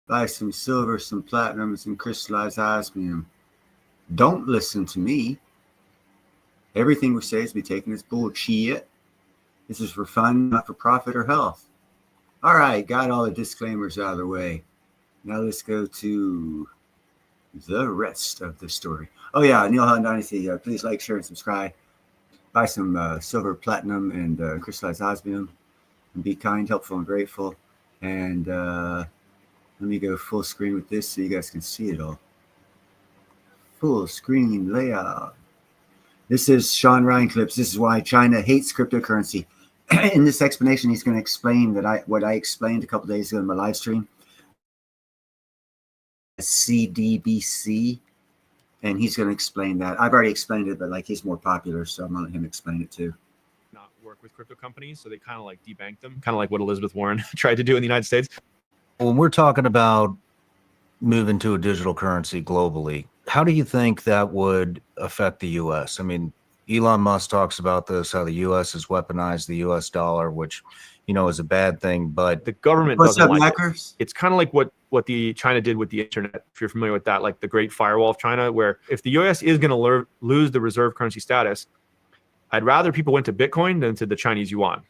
Buy some silver, some platinum, some crystallized osmium. Don't listen to me. Everything we say is be taken as bullshit. This is for fun, not for profit or health. All right, got all the disclaimers out of the way. Now let's go to the rest of the story. Oh yeah, Neil Hunt Dynasty. Please like, share, and subscribe. Buy some silver, platinum, and crystallized osmium. And be kind, helpful, and grateful. And let me go full screen with this so you guys can see it all. Full screen layout. This is Sean Ryan clips. This is why China hates cryptocurrency. In this explanation, he's going to explain that what I explained a couple days ago in my live stream. CDBC, and he's going to explain that. I've already explained it, but like he's more popular, so I'm going to let him explain it too. Not work with crypto companies, so they kind of like debank them, kind of like what Elizabeth Warren tried to do in the United States. When we're talking about moving to a digital currency globally, how do you think that would affect the U.S.? I mean, Elon Musk talks about this, how the U.S. has weaponized the U.S. dollar, which, you know, is a bad thing, but the government doesn't like it. It's kind of like what the China did with the internet, if you're familiar with that, like the Great Firewall of China, where if the U.S. is going to lose the reserve currency status, I'd rather people went to Bitcoin than to the Chinese yuan.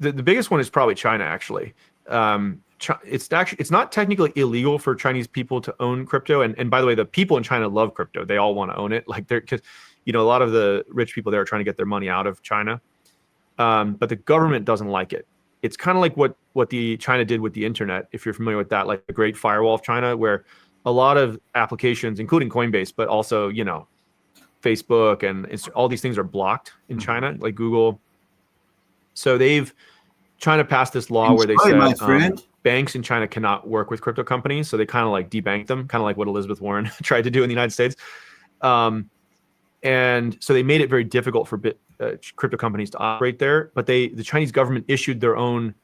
The biggest one is probably China, actually. It's not technically illegal for Chinese people to own crypto, and by the way, the people in China love crypto. They all want to own it, like because a lot of the rich people there are trying to get their money out of China, but the government doesn't like it. It's kind of like what the China did with the internet, if you're familiar with that, like the Great Firewall of China, where a lot of applications, including Coinbase, but also Facebook and all these things are blocked in China, like Google. So China passed this law where they said banks in China cannot work with crypto companies. So they kind of like debanked them, kind of like what Elizabeth Warren tried to do in the United States. And so they made it very difficult for crypto companies to operate there. But the Chinese government issued their own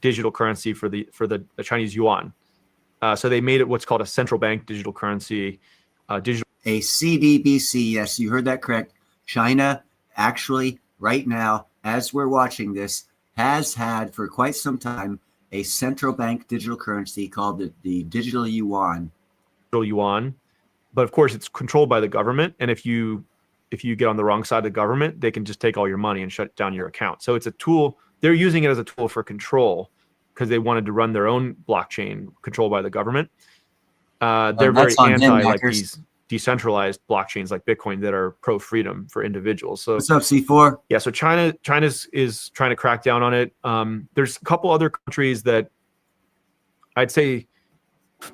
digital currency for the Chinese yuan. So they made it what's called a central bank digital currency. A CDBC. Yes, you heard that correct. China actually right now, as we're watching this, has had for quite some time a central bank digital currency called the digital yuan. But of course, it's controlled by the government. And if you get on the wrong side of the government, they can just take all your money and shut down your account. So it's a tool. They're using it as a tool for control because they wanted to run their own blockchain controlled by the government. They're very anti like these decentralized blockchains like Bitcoin that are pro-freedom for individuals. So what's up, C4? Yeah, so China is trying to crack down on it. There's a couple other countries that I'd say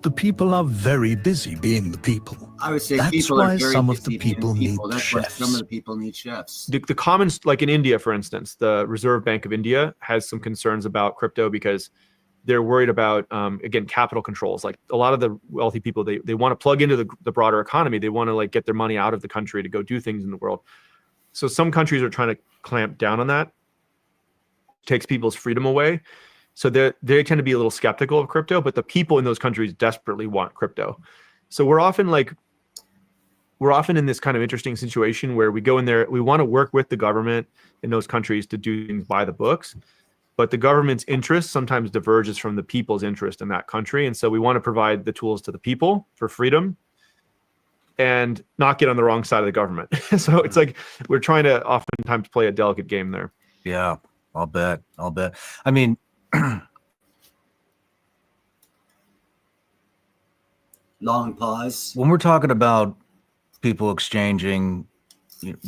the people are very busy being the people. I would say that's people why are very some busy of the people being need people. That's chefs. why some of the people need chefs. The commons, like in India, for instance, the Reserve Bank of India has some concerns about crypto because they're worried about, again, capital controls. Like a lot of the wealthy people, they want to plug into the broader economy. They want to like get their money out of the country to go do things in the world. So some countries are trying to clamp down on that. Takes people's freedom away. So they tend to be a little skeptical of crypto, but the people in those countries desperately want crypto. So we're often in this kind of interesting situation where we go in there, we want to work with the government in those countries to do things by the books, but the government's interest sometimes diverges from the people's interest in that country. And so we want to provide the tools to the people for freedom and not get on the wrong side of the government. So it's like we're trying to oftentimes play a delicate game there. Yeah, I'll bet. I mean, long pause. When we're talking about people exchanging,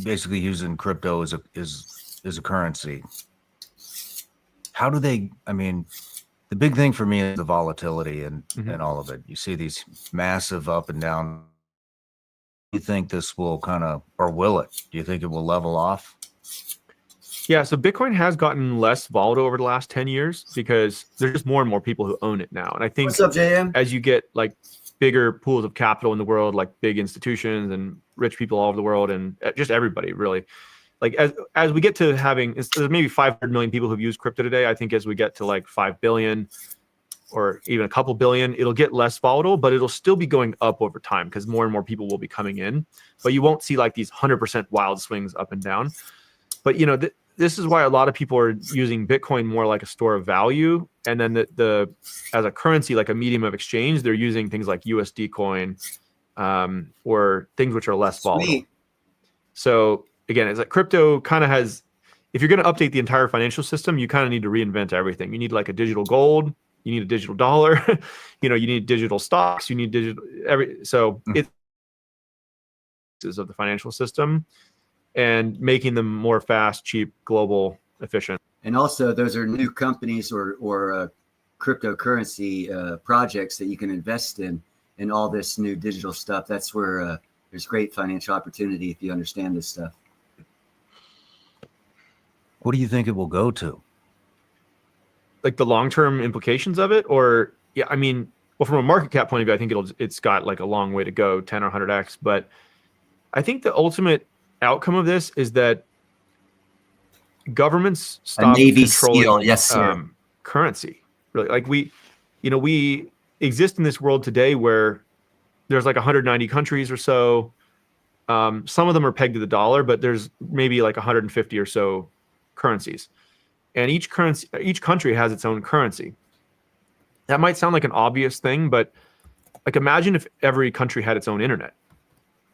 basically using crypto as a currency, how do they? I mean, the big thing for me is the volatility and all of it. You see these massive up and down. Do you think this will or will it? Do you think it will level off? Yeah, so Bitcoin has gotten less volatile over the last 10 years because there's just more and more people who own it now. And I think what's up, JM? As you get like bigger pools of capital in the world, like big institutions and rich people all over the world and just everybody really, like as we get to having, there's maybe 500 million people who've used crypto today. I think as we get to like 5 billion or even a couple billion, it'll get less volatile, but it'll still be going up over time because more and more people will be coming in. But you won't see like these 100% wild swings up and down. But this is why a lot of people are using Bitcoin more like a store of value, and then the as a currency, like a medium of exchange, they're using things like USD coin, or things which are less volatile. Sweet. So again, it's like crypto kind of has, if you're going to update the entire financial system, you kind of need to reinvent everything. You need like a digital gold, you need a digital dollar, you need digital stocks, you need digital it's of the financial system, and making them more fast, cheap, global, efficient. And also, those are new companies or cryptocurrency projects that you can invest in all this new digital stuff. That's where there's great financial opportunity if you understand this stuff. What do you think it will go to? Like the long-term implications of it, or yeah, I mean, well, from a market cap point of view, I think it's got like a long way to go, 10 or 100x. But I think the ultimate outcome of this is that governments stop Navy controlling SEAL, yes, sir. Currency. Really, like we exist in this world today where there's like 190 countries or so. Some of them are pegged to the dollar, but there's maybe like 150 or so currencies, and each country has its own currency. That might sound like an obvious thing, but like imagine if every country had its own internet.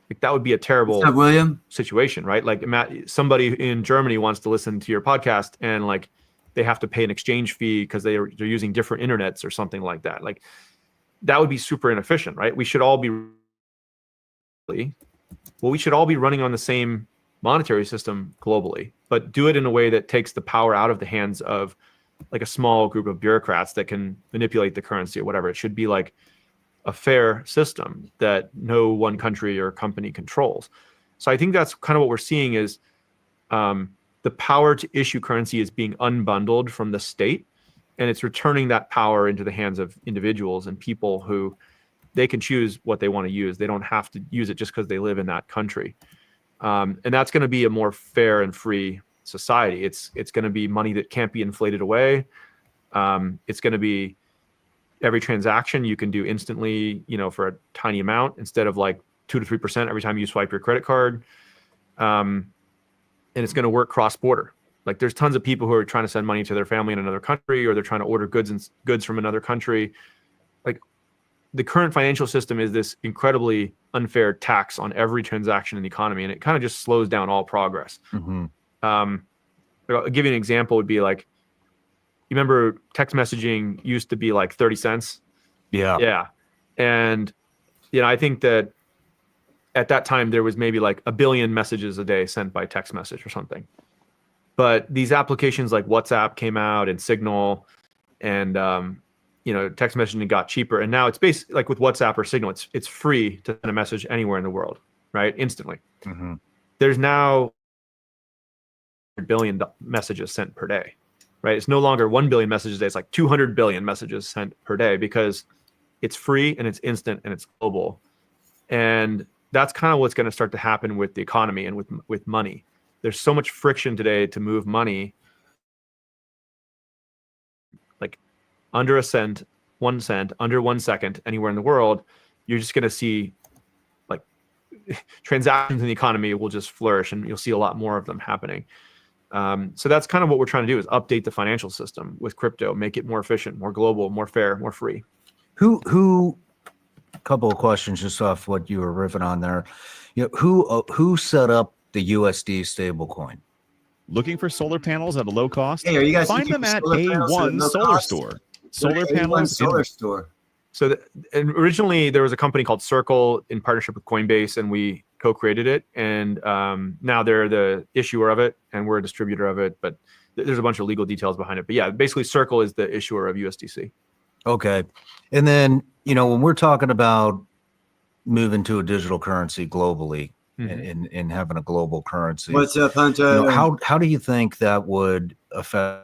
Like that would be a terrible William situation, right? Like somebody in Germany wants to listen to your podcast, and like they have to pay an exchange fee because they're using different internets or something like that. Like that would be super inefficient, right? We should all be running on the same monetary system globally, but do it in a way that takes the power out of the hands of like a small group of bureaucrats that can manipulate the currency or whatever. It should be like a fair system that no one country or company controls. So I think that's kind of what we're seeing is the power to issue currency is being unbundled from the state, and it's returning that power into the hands of individuals and people who they can choose what they want to use. They don't have to use it just because they live in that country. And that's going to be a more fair and free society. It's going to be money that can't be inflated away. It's going to be every transaction you can do instantly, for a tiny amount instead of like 2 to 3% every time you swipe your credit card. And it's going to work cross-border. Like there's tons of people who are trying to send money to their family in another country, or they're trying to order goods from another country. Like the current financial system is this incredibly unfair tax on every transaction in the economy, and it kind of just slows down all progress. Mm-hmm. I'll give you an example. Would be like, you remember text messaging used to be like 30 cents? Yeah. And, I think that at that time there was maybe like 1 billion messages a day sent by text message or something. But these applications like WhatsApp came out and Signal, and, text messaging got cheaper. And now it's basically like with WhatsApp or Signal, it's free to send a message anywhere in the world, right? Instantly. Mm-hmm. There's now 1 billion messages sent per day. Right? It's no longer 1 billion messages a day. It's like 200 billion messages sent per day because it's free and it's instant and it's global. And that's kind of what's going to start to happen with the economy and with money. There's so much friction today to move money, like under a cent, 1 cent, under 1 second, anywhere in the world. You're just going to see like transactions in the economy will just flourish, and you'll see a lot more of them happening. So that's kind of what we're trying to do, is update the financial system with crypto, make it more efficient, more global, more fair, more free. Who couple of questions just off what you were riffing on there. Who set up the USD stablecoin? Looking for solar panels at a low cost? Hey, are you guys Find them at A1 Solar Store. Solar panels. Solar Store. So and originally there was a company called Circle in partnership with Coinbase, and we co-created it. And now they're the issuer of it, and we're a distributor of it. But there's a bunch of legal details behind it. But yeah, basically Circle is the issuer of USDC. Okay. And then, when we're talking about moving to a digital currency globally, and having a global currency, What's up, Hunter? how do you think that would affect?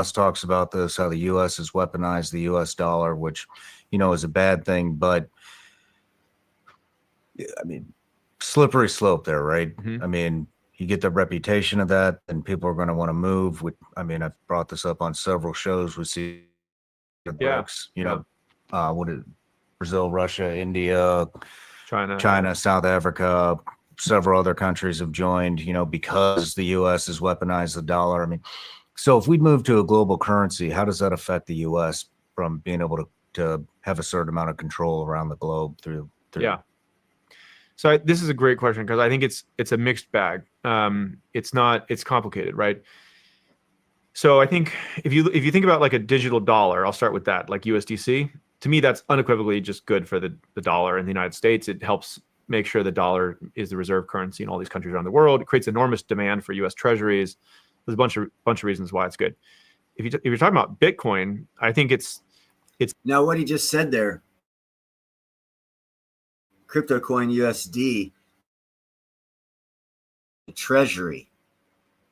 Us talks about this, how the U.S. has weaponized the U.S. dollar, which, is a bad thing. But I mean, slippery slope there, right? Mm-hmm. I mean, you get the reputation of that, and people are going to want to move. I've brought this up on several shows. We see the BRICS, what is Brazil, Russia, India, China, South Africa, several other countries have joined, because the U.S. has weaponized the dollar. I mean, so if we move to a global currency, how does that affect the U.S. from being able to have a certain amount of control around the globe through? Yeah. So this is a great question because I think it's a mixed bag. It's complicated, right? So I think if you think about like a digital dollar, I'll start with that, like USDC. To me, that's unequivocally just good for the dollar in the United States. It helps make sure the dollar is the reserve currency in all these countries around the world. It creates enormous demand for U.S. treasuries. There's a bunch of reasons why it's good. If you're talking about Bitcoin, I think it's now what he just said there. Crypto coin USD, the Treasury,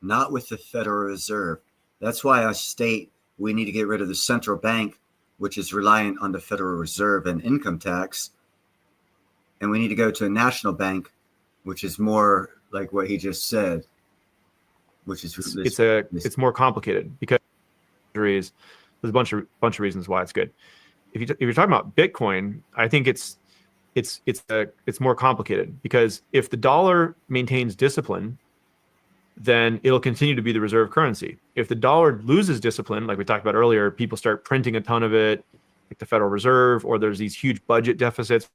not with the Federal Reserve. That's why I state we need to get rid of the central bank, which is reliant on the Federal Reserve and income tax. And we need to go to a national bank, which is more like what he just said, which is it's more complicated because there's a bunch of reasons why it's good. If you're talking about Bitcoin, I think it's more complicated because if the dollar maintains discipline, then it'll continue to be the reserve currency. If the dollar loses discipline, like we talked about earlier, people start printing a ton of it, like the Federal Reserve, or there's these huge budget deficits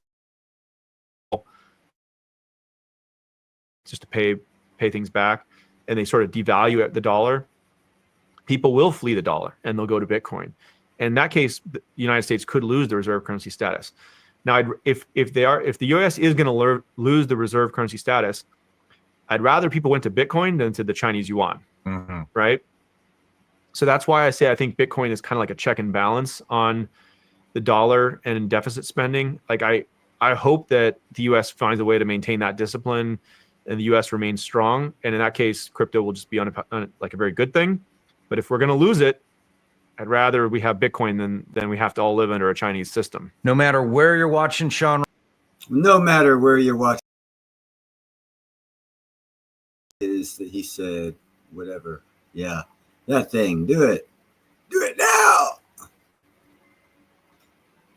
just to pay things back, and they sort of devalue the dollar, people will flee the dollar and they'll go to Bitcoin. And in that case, the United States could lose the reserve currency status. Now, if the U.S. is going to lose the reserve currency status, I'd rather people went to Bitcoin than to the Chinese yuan, right? So that's why I say I think Bitcoin is kind of like a check and balance on the dollar and deficit spending. Like I hope that the U.S. finds a way to maintain that discipline and the U.S. remains strong. And in that case, crypto will just be on like a very good thing. But if we're going to lose it, I'd rather we have Bitcoin than we have to all live under a Chinese system. No matter where you're watching, Sean. No matter where you're watching, is that he said whatever. Yeah, that thing. Do it now.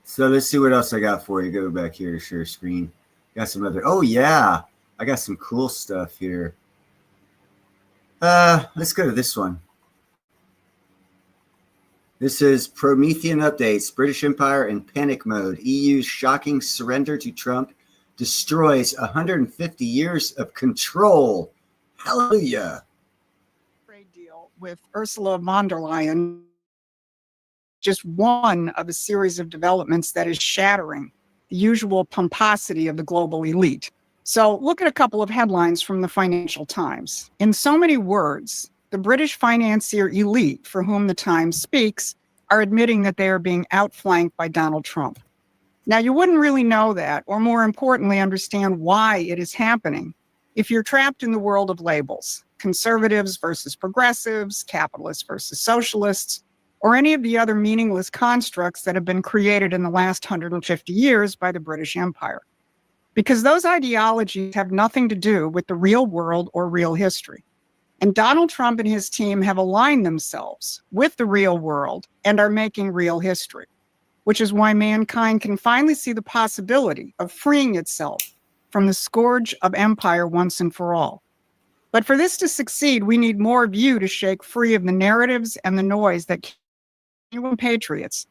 So let's see what else I got for you. Go back here to share screen. Got some other. Oh yeah, I got some cool stuff here. Let's go to this one. This is Promethean updates. British Empire in panic mode. EU's shocking surrender to Trump destroys 150 years of control. Hallelujah. Trade deal with Ursula von der Leyen, just one of a series of developments that is shattering the usual pomposity of the global elite. So look at a couple of headlines from the Financial Times. In so many words, the British financier elite, for whom the Times speaks, are admitting that they are being outflanked by Donald Trump. Now, you wouldn't really know that, or more importantly, understand why it is happening if you're trapped in the world of labels, conservatives versus progressives, capitalists versus socialists, or any of the other meaningless constructs that have been created in the last 150 years by the British Empire. Because those ideologies have nothing to do with the real world or real history. And Donald Trump and his team have aligned themselves with the real world and are making real history, which is why mankind can finally see the possibility of freeing itself from the scourge of empire once and for all. But for this to succeed, we need more of you to shake free of the narratives and the noise that keep you patriots.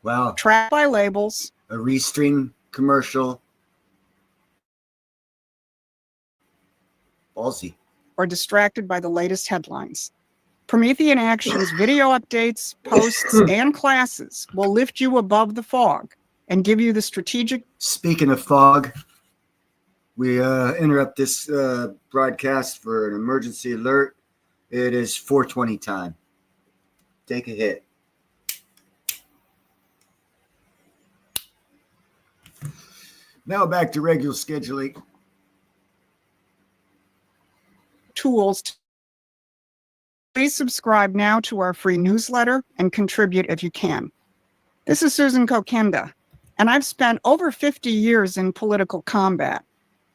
Wow. Trapped by labels. A Restream commercial. Ballsy. Or distracted by the latest headlines. Promethean Action's video updates, posts, and classes will lift you above the fog and give you the strategic. Speaking of fog, we interrupt this broadcast for an emergency alert. It is 4:20 time. Take a hit. Now back to regular scheduling. Tools. Please subscribe now to our free newsletter and contribute if you can. This is Susan Kokenda, and I've spent over 50 years in political combat,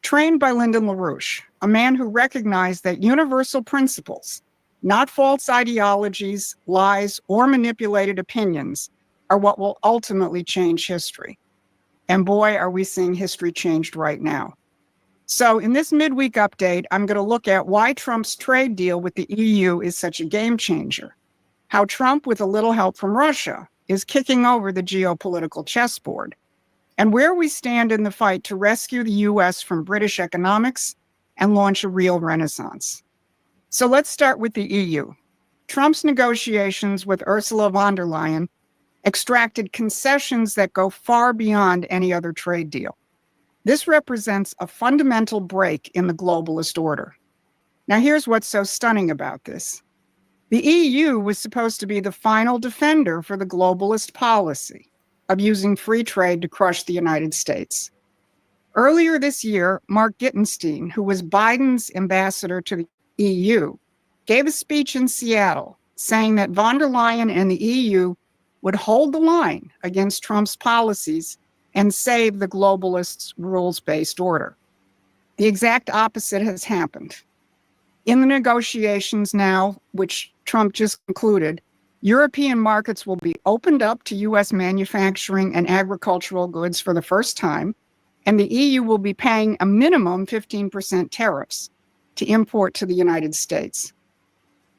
trained by Lyndon LaRouche, a man who recognized that universal principles, not false ideologies, lies, or manipulated opinions, are what will ultimately change history. And boy, are we seeing history changed right now. So in this midweek update, I'm going to look at why Trump's trade deal with the EU is such a game changer, how Trump, with a little help from Russia, is kicking over the geopolitical chessboard, and where we stand in the fight to rescue the US from British economics and launch a real renaissance. So let's start with the EU. Trump's negotiations with Ursula von der Leyen extracted concessions that go far beyond any other trade deal. This represents a fundamental break in the globalist order. Now, here's what's so stunning about this. The EU was supposed to be the final defender for the globalist policy of using free trade to crush the United States. Earlier this year, Mark Gittenstein, who was Biden's ambassador to the EU, gave a speech in Seattle saying that von der Leyen and the EU would hold the line against Trump's policies and save the globalists' rules-based order. The exact opposite has happened. In the negotiations now, which Trump just concluded, European markets will be opened up to US manufacturing and agricultural goods for the first time, and the EU will be paying a minimum 15% tariffs to import to the United States.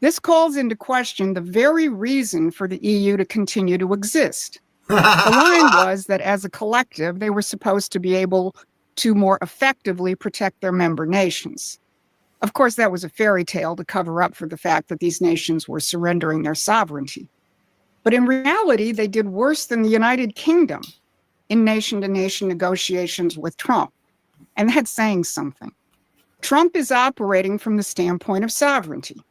This calls into question the very reason for the EU to continue to exist. The line was that as a collective, they were supposed to be able to more effectively protect their member nations. Of course, that was a fairy tale to cover up for the fact that these nations were surrendering their sovereignty. But in reality, they did worse than the United Kingdom in nation-to-nation negotiations with Trump. And that's saying something. Trump is operating from the standpoint of sovereignty.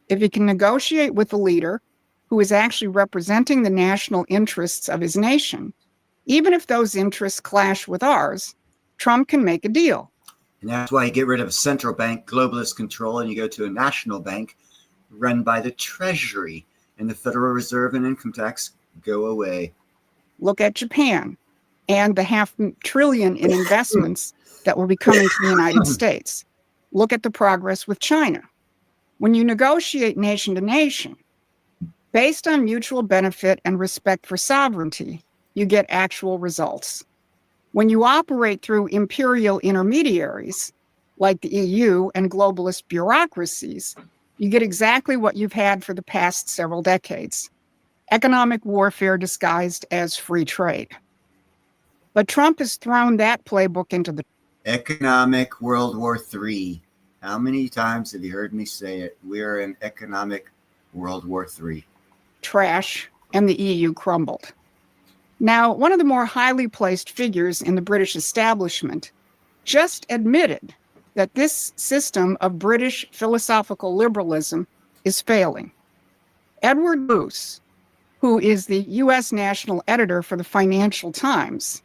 If he can negotiate with a leader who is actually representing the national interests of his nation, even if those interests clash with ours, Trump can make a deal. And that's why you get rid of a central bank globalist control and you go to a national bank run by the Treasury, and the Federal Reserve and income tax go away. Look at Japan and the $500 billion in investments that will be coming to the United States. Look at the progress with China. When you negotiate nation to nation, based on mutual benefit and respect for sovereignty, you get actual results. When you operate through imperial intermediaries, like the EU and globalist bureaucracies, you get exactly what you've had for the past several decades: economic warfare disguised as free trade. But Trump has thrown that playbook into the Economic World War III. How many times have you heard me say it? We're in economic World War III. trash, and the EU crumbled. Now, one of the more highly placed figures in the British establishment just admitted that this system of British philosophical liberalism is failing. Edward Luce, who is the US national editor for the Financial Times,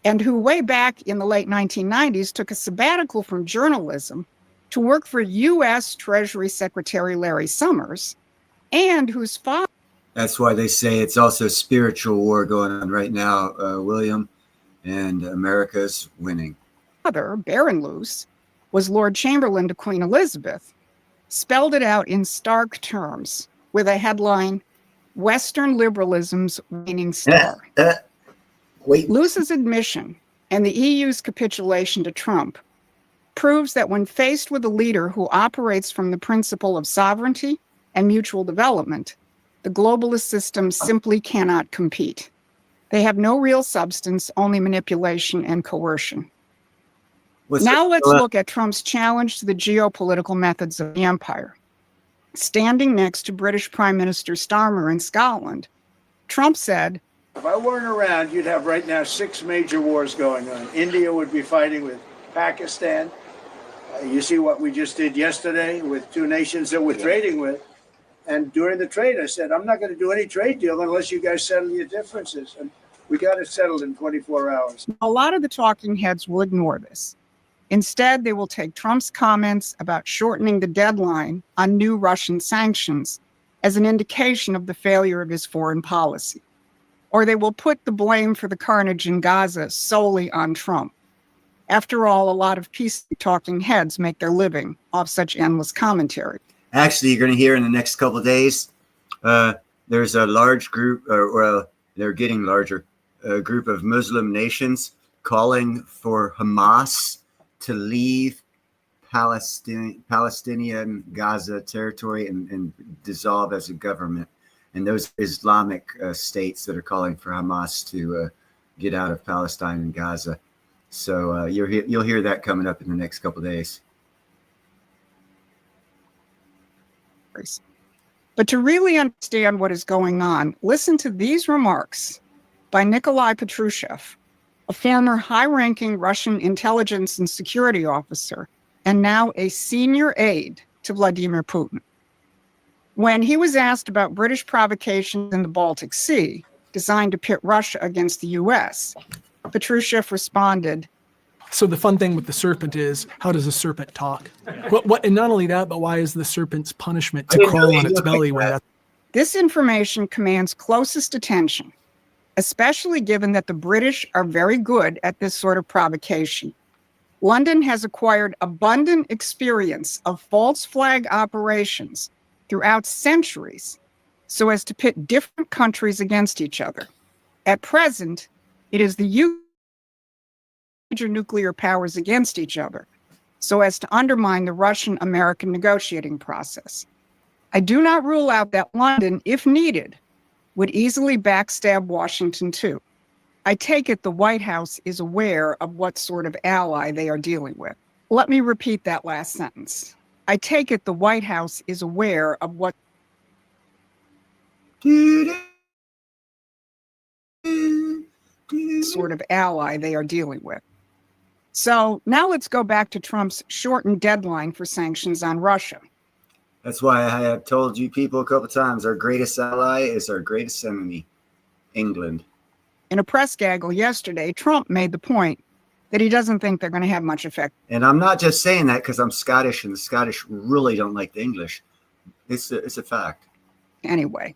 and who way back in the late 1990s took a sabbatical from journalism to work for US Treasury Secretary Larry Summers, and whose father... That's why they say it's also a spiritual war going on right now, William, and America's winning. Father, Baron Luce, was Lord Chamberlain to Queen Elizabeth, spelled it out in stark terms with a headline, "Western Liberalism's Waning Star." Wait. Luce's admission and the EU's capitulation to Trump proves that when faced with a leader who operates from the principle of sovereignty and mutual development, the globalist system simply cannot compete. They have no real substance, only manipulation and coercion. Now let's look at Trump's challenge to the geopolitical methods of the empire. Standing next to British Prime Minister Starmer in Scotland, Trump said, "If I weren't around, you'd have right now 6 major wars going on. India would be fighting with Pakistan. You see what we just did yesterday with 2 nations that we're trading with. And during the trade, I said, I'm not going to do any trade deal unless you guys settle your differences. And we got it settled in 24 hours. A lot of the talking heads will ignore this. Instead, they will take Trump's comments about shortening the deadline on new Russian sanctions as an indication of the failure of his foreign policy. Or they will put the blame for the carnage in Gaza solely on Trump. After all, a lot of peace talking heads make their living off such endless commentary. Actually, you're going to hear in the next couple of days, there's a large group, or They're getting larger. A group of Muslim nations calling for Hamas to leave Palestinian Gaza territory and dissolve as a government. And those Islamic states that are calling for Hamas to get out of Palestine and Gaza. So you'll hear that coming up in the next couple of days. But to really understand what is going on, listen to these remarks by Nikolai Patrushev, a former high-ranking Russian intelligence and security officer, and now a senior aide to Vladimir Putin. When he was asked about British provocations in the Baltic Sea, designed to pit Russia against the U.S., Patrushev responded, So the fun thing with the serpent is, how does a serpent talk? What? And not only that, but why is the serpent's punishment to crawl on its belly when that? This information commands closest attention, especially given that the British are very good at this sort of provocation. London has acquired abundant experience of false flag operations throughout centuries so as to pit different countries against each other. At present, it is the major nuclear powers against each other so as to undermine the Russian-American negotiating process. I do not rule out that London, if needed, would easily backstab Washington too. I take it the White House is aware of what sort of ally they are dealing with. Let me repeat that last sentence. I take it the White House is aware of what sort of ally they are dealing with. So now let's go back to Trump's shortened deadline for sanctions on Russia. That's why I have told you people a couple times, our greatest ally is our greatest enemy, England. In a press gaggle yesterday, Trump made the point that he doesn't think they're going to have much effect. And I'm not just saying that because I'm Scottish and the Scottish really don't like the English. It's a fact. Anyway,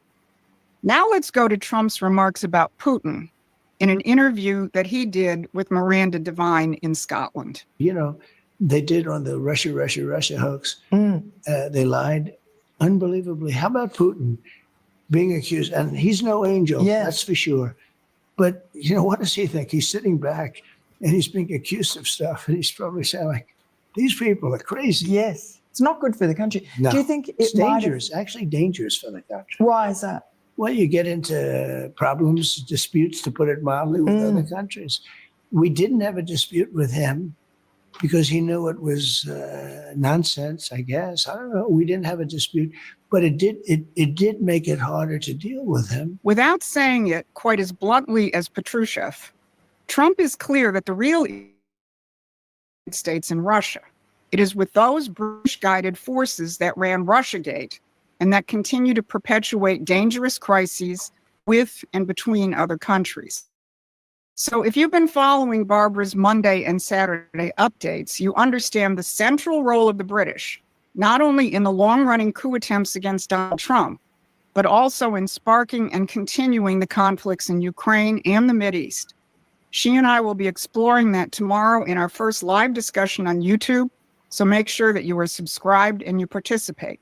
now let's go to Trump's remarks about Putin in an interview that he did with Miranda Devine in Scotland. You know, they did on the Russia hoax. They lied unbelievably. How about Putin being accused? And he's no angel, that's for sure. But, you know, what does he think? He's sitting back and he's being accused of stuff. And he's probably saying, like, these people are crazy. Yes. It's not good for the country. No, do you think it's dangerous, actually dangerous for the country? Why is that? Well, you get into problems, disputes, to put it mildly, with other countries. We didn't have a dispute with him because he knew it was nonsense, I guess. I don't know. We didn't have a dispute, but it did make it harder to deal with him. Without saying it quite as bluntly as Patrushev, Trump is clear that the real United States and Russia. It is with those British-guided forces that ran Russiagate and that continue to perpetuate dangerous crises with and between other countries. So if you've been following Barbara's Monday and Saturday updates, you understand the central role of the British, not only in the long-running coup attempts against Donald Trump, but also in sparking and continuing the conflicts in Ukraine and the Mideast. She and I will be exploring that tomorrow in our first live discussion on YouTube, so make sure that you are subscribed and you participate.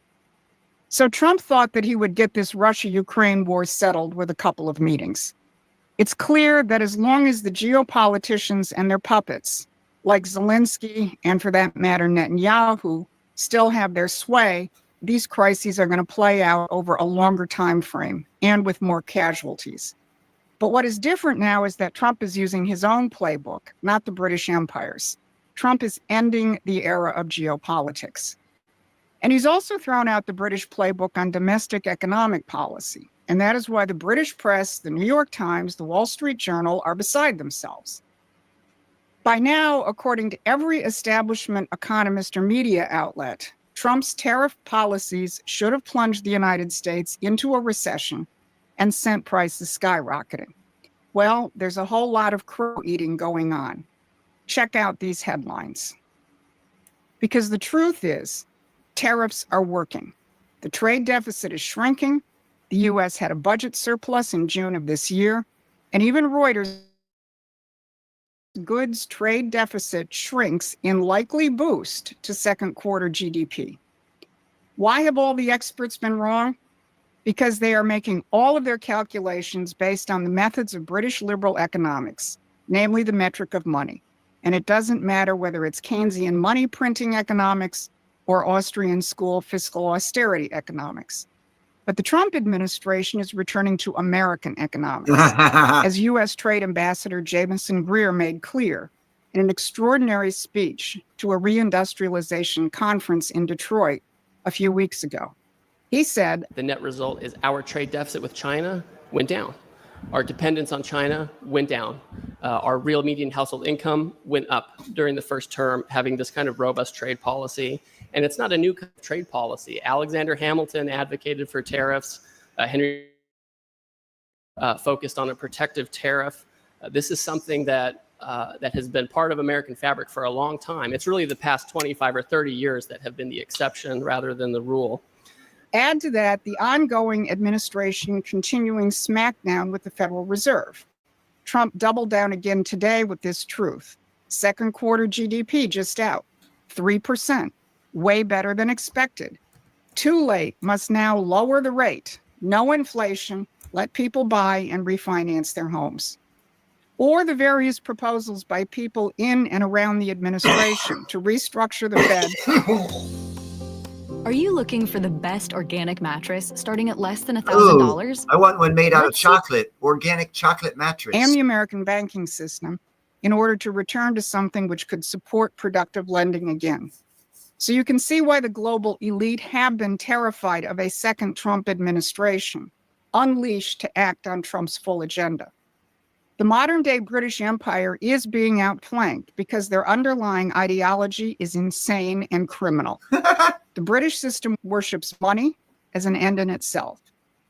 So Trump thought that he would get this Russia-Ukraine war settled with a couple of meetings. It's clear that as long as the geopoliticians and their puppets, like Zelensky and for that matter Netanyahu, still have their sway, these crises are going to play out over a longer time frame and with more casualties. But what is different now is that Trump is using his own playbook, not the British Empire's. Trump is ending the era of geopolitics. And he's also thrown out the British playbook on domestic economic policy. And that is why the British press, the New York Times, the Wall Street Journal are beside themselves. By now, according to every establishment economist or media outlet, Trump's tariff policies should have plunged the United States into a recession and sent prices skyrocketing. Well, there's a whole lot of crow eating going on. Check out these headlines. Because the truth is, tariffs are working. The trade deficit is shrinking. The U.S. had a budget surplus in June of this year. And even Reuters, goods trade deficit shrinks in likely boost to second quarter GDP. Why have all the experts been wrong? because they are making all of their calculations based on the methods of British liberal economics, namely the metric of money. And it doesn't matter whether it's Keynesian money printing economics or Austrian school fiscal austerity economics. But the Trump administration is returning to American economics, as U.S. Trade Ambassador Jamieson Greer made clear in an extraordinary speech to a reindustrialization conference in Detroit a few weeks ago. He said, the net result is our trade deficit with China went down. Our dependence on China went down. Our real median household income went up during the first term, having this kind of robust trade policy. And it's not a new kind of trade policy. Alexander Hamilton advocated for tariffs. Henry focused on a protective tariff. This is something that has been part of American fabric for a long time. It's really the past 25 or 30 years that have been the exception rather than the rule. Add to that the ongoing administration continuing smackdown with the Federal Reserve. Trump doubled down again today with this truth. Second quarter GDP just out, 3%, way better than expected. Too late, must now lower the rate. No inflation, let people buy and refinance their homes. Or the various proposals by people in and around the administration to restructure the Fed. Are you looking for the best organic mattress starting at less than $1,000? I want one made out of chocolate, organic chocolate mattress. And the American banking system in order to return to something which could support productive lending again. So you can see why the global elite have been terrified of a second Trump administration, unleashed to act on Trump's full agenda. The modern-day British Empire is being outflanked because their underlying ideology is insane and criminal. The British system worships money as an end in itself.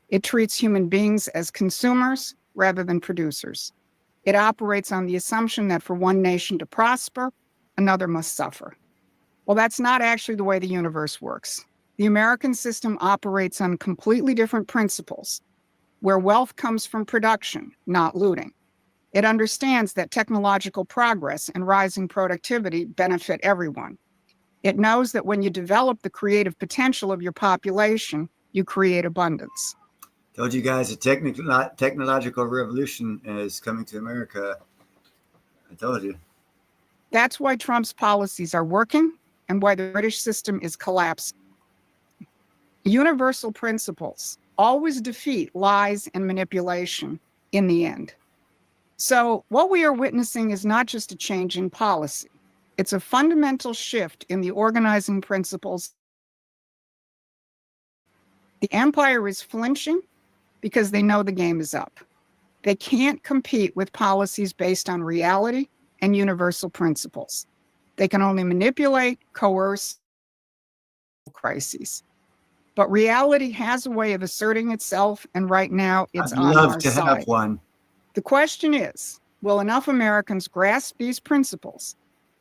It treats human beings as consumers rather than producers. It operates on the assumption that for one nation to prosper, another must suffer. Well, that's not actually the way the universe works. The American system operates on completely different principles, where wealth comes from production, not looting. It understands that technological progress and rising productivity benefit everyone. It knows that when you develop the creative potential of your population, you create abundance. Told you guys a technological revolution is coming to America. I told you. That's why Trump's policies are working and why the British system is collapsing. Universal principles always defeat lies and manipulation in the end. So what we are witnessing is not just a change in policy. It's a fundamental shift in the organizing principles. The empire is flinching because they know the game is up. They can't compete with policies based on reality and universal principles. They can only manipulate, coerce, crises. But reality has a way of asserting itself, and right now it's on our side. I'd love to have one. The question is, will enough Americans grasp these principles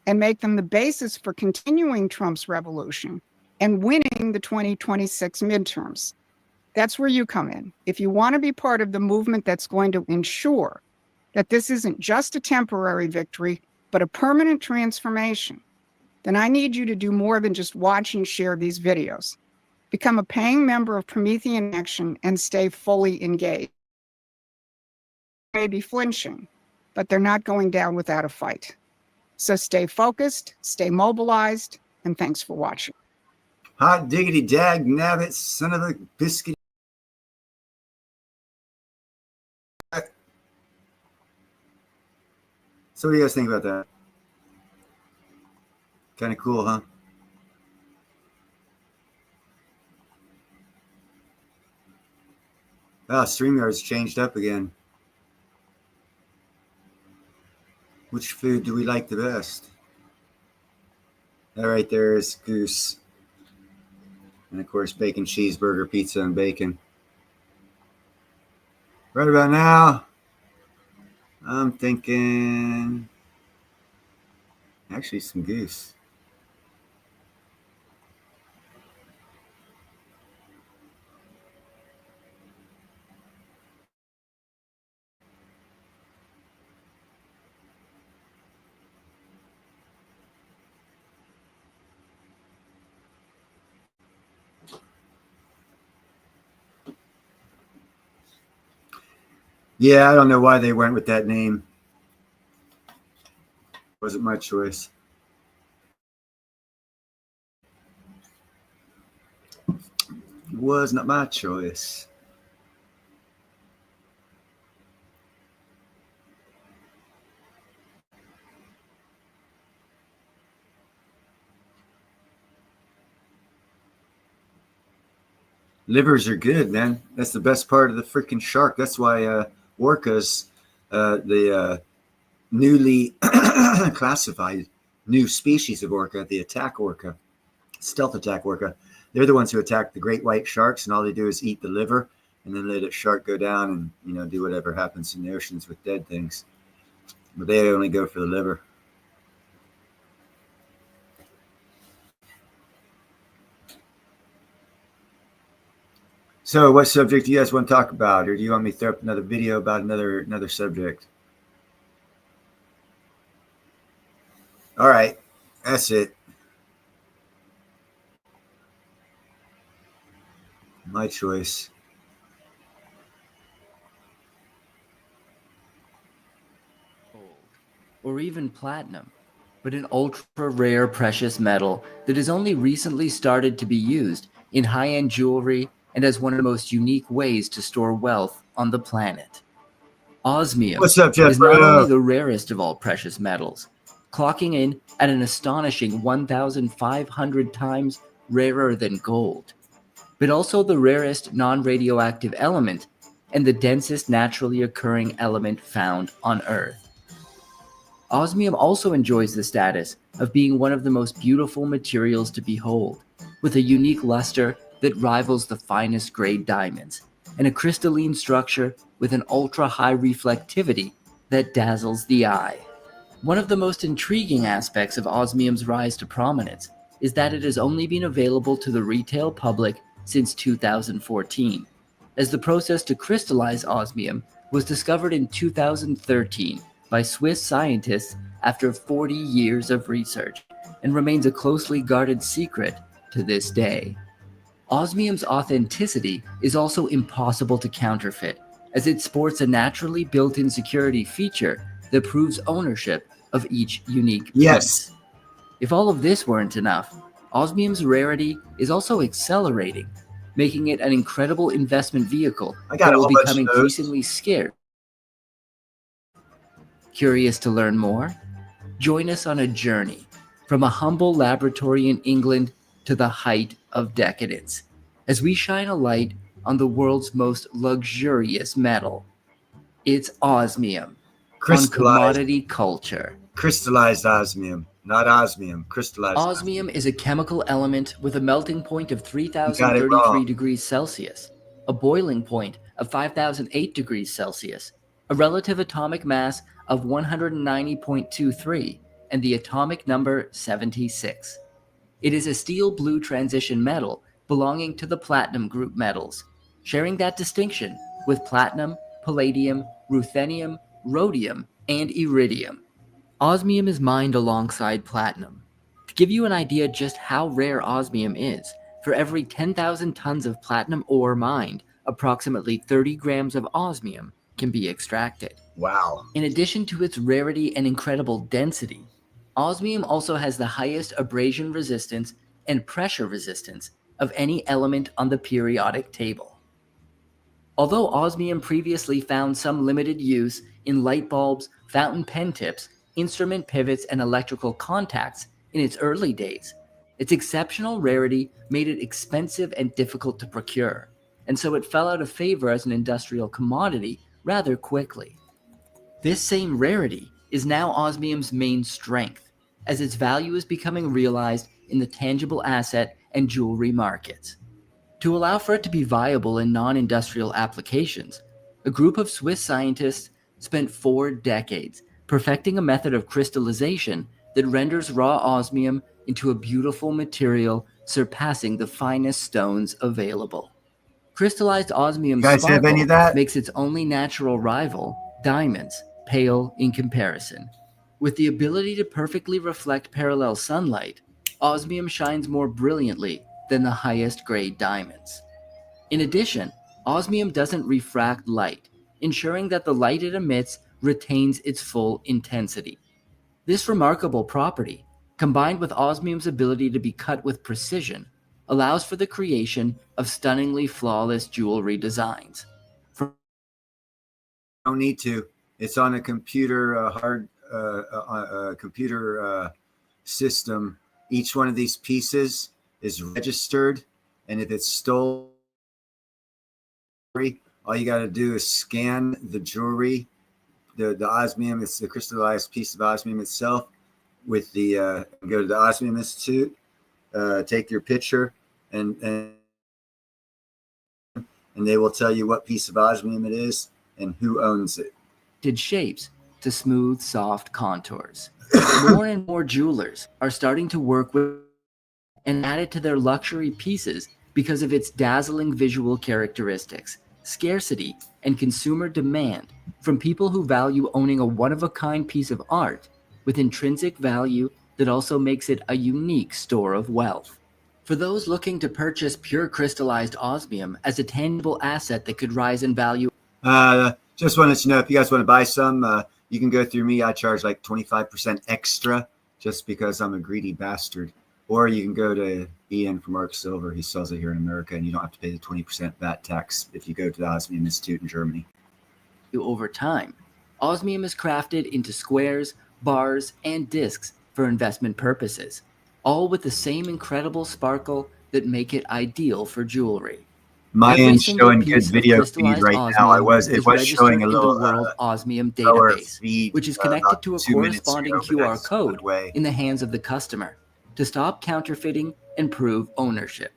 and make them the basis for continuing Trump's revolution and winning the 2026 midterms? That's where you come in. If you want to be part of the movement that's going to ensure that this isn't just a temporary victory, but a permanent transformation, then I need you to do more than just watch and share these videos. Become a paying member of Promethean Action and stay fully engaged. They may be flinching, but they're not going down without a fight. So stay focused, stay mobilized, and thanks for watching. Hot diggity dag nabbit, son of a biscuit. So what do you guys think about that? Kind of cool, huh? Ah, StreamYard's changed up again. Which food do we like the best? That right there is goose. And of course, bacon, cheeseburger, pizza, and bacon. Right about now, I'm thinking actually some goose. Yeah, I don't know why they went with that name. Wasn't my choice. Was not my choice. Livers are good, man. That's the best part of the freaking shark. That's why orcas, the newly classified new species of orca, the attack orca, stealth attack orca, they're the ones who attack the great white sharks, and all they do is eat the liver and then let a shark go down and, you know, do whatever happens in the oceans with dead things. But they only go for the liver. So what subject do you guys want to talk about? Or do you want me to throw up another video about another subject? All right, that's it. My choice. Or even platinum, but an ultra rare precious metal that has only recently started to be used in high-end jewelry and as one of the most unique ways to store wealth on the planet. Osmium What's up, Jeff? is not only the rarest of all precious metals, clocking in at an astonishing 1,500 times rarer than gold, but also the rarest non-radioactive element and the densest naturally occurring element found on Earth. Osmium also enjoys the status of being one of the most beautiful materials to behold, with a unique luster that rivals the finest grade diamonds, and a crystalline structure with an ultra-high reflectivity that dazzles the eye. One of the most intriguing aspects of osmium's rise to prominence is that it has only been available to the retail public since 2014, as the process to crystallize osmium was discovered in 2013 by Swiss scientists after 40 years of research, and remains a closely guarded secret to this day. Osmium's authenticity is also impossible to counterfeit, as it sports a naturally built-in security feature that proves ownership of each unique piece. If all of this weren't enough, osmium's rarity is also accelerating, making it an incredible investment vehicle that will become increasingly scarce. Curious to learn more? Join us on a journey from a humble laboratory in England to the height of decadence, as we shine a light on the world's most luxurious metal. It's osmium on Commodity Culture. Crystallized osmium, not osmium. Crystallized Osmium is a chemical element with a melting point of 3,033 degrees Celsius, a boiling point of 5,008 degrees Celsius, a relative atomic mass of 190.23, and the atomic number 76. It is a steel blue transition metal belonging to the platinum group metals, sharing that distinction with platinum, palladium, ruthenium, rhodium, and iridium. Osmium is mined alongside platinum. To give you an idea just how rare osmium is, for every 10,000 tons of platinum ore mined, approximately 30 grams of osmium can be extracted. Wow. In addition to its rarity and incredible density, osmium also has the highest abrasion resistance and pressure resistance of any element on the periodic table. Although osmium previously found some limited use in light bulbs, fountain pen tips, instrument pivots, and electrical contacts in its early days, its exceptional rarity made it expensive and difficult to procure, and so it fell out of favor as an industrial commodity rather quickly. This same rarity is now osmium's main strength, as its value is becoming realized in the tangible asset and jewelry markets. To allow for it to be viable in non-industrial applications, a group of Swiss scientists spent 4 decades perfecting a method of crystallization that renders raw osmium into a beautiful material surpassing the finest stones available. Crystallized osmium sparkle makes its only natural rival, diamonds, pale in comparison. With the ability to perfectly reflect parallel sunlight, osmium shines more brilliantly than the highest grade diamonds. In addition, osmium doesn't refract light, ensuring that the light it emits retains its full intensity. This remarkable property, combined with osmium's ability to be cut with precision, allows for the creation of stunningly flawless jewelry designs. Don't need to. It's on a computer computer system. Each one of these pieces is registered, and if it's stolen, all you got to do is scan the jewelry, the osmium. It's the crystallized piece of osmium itself. With the go to the Osmium Institute, take your picture, and they will tell you what piece of osmium it is and who owns it. Did shapes to smooth, soft contours. More and more jewelers are starting to work with and add it to their luxury pieces because of its dazzling visual characteristics, scarcity, and consumer demand from people who value owning a one-of-a-kind piece of art with intrinsic value that also makes it a unique store of wealth. For those looking to purchase pure crystallized osmium as a tangible asset that could rise in value. Just want to let you know, if you guys want to buy some, you can go through me. I charge like 25% extra just because I'm a greedy bastard. Or you can go to Ian from Arc Silver. He sells it here in America, and you don't have to pay the 20% VAT tax if you go to the Osmium Institute in Germany. Over time, osmium is crafted into squares, bars, and discs for investment purposes, all with the same incredible sparkle that make it ideal for jewelry. My Every end's single showing good piece of video feed crystallized right now. osmium It was is showing a registered in little the World Osmium lower Database, feed, which is connected about to a 2 minutes corresponding ago, but QR that's code one way. in the hands of the customer to stop counterfeiting and prove ownership.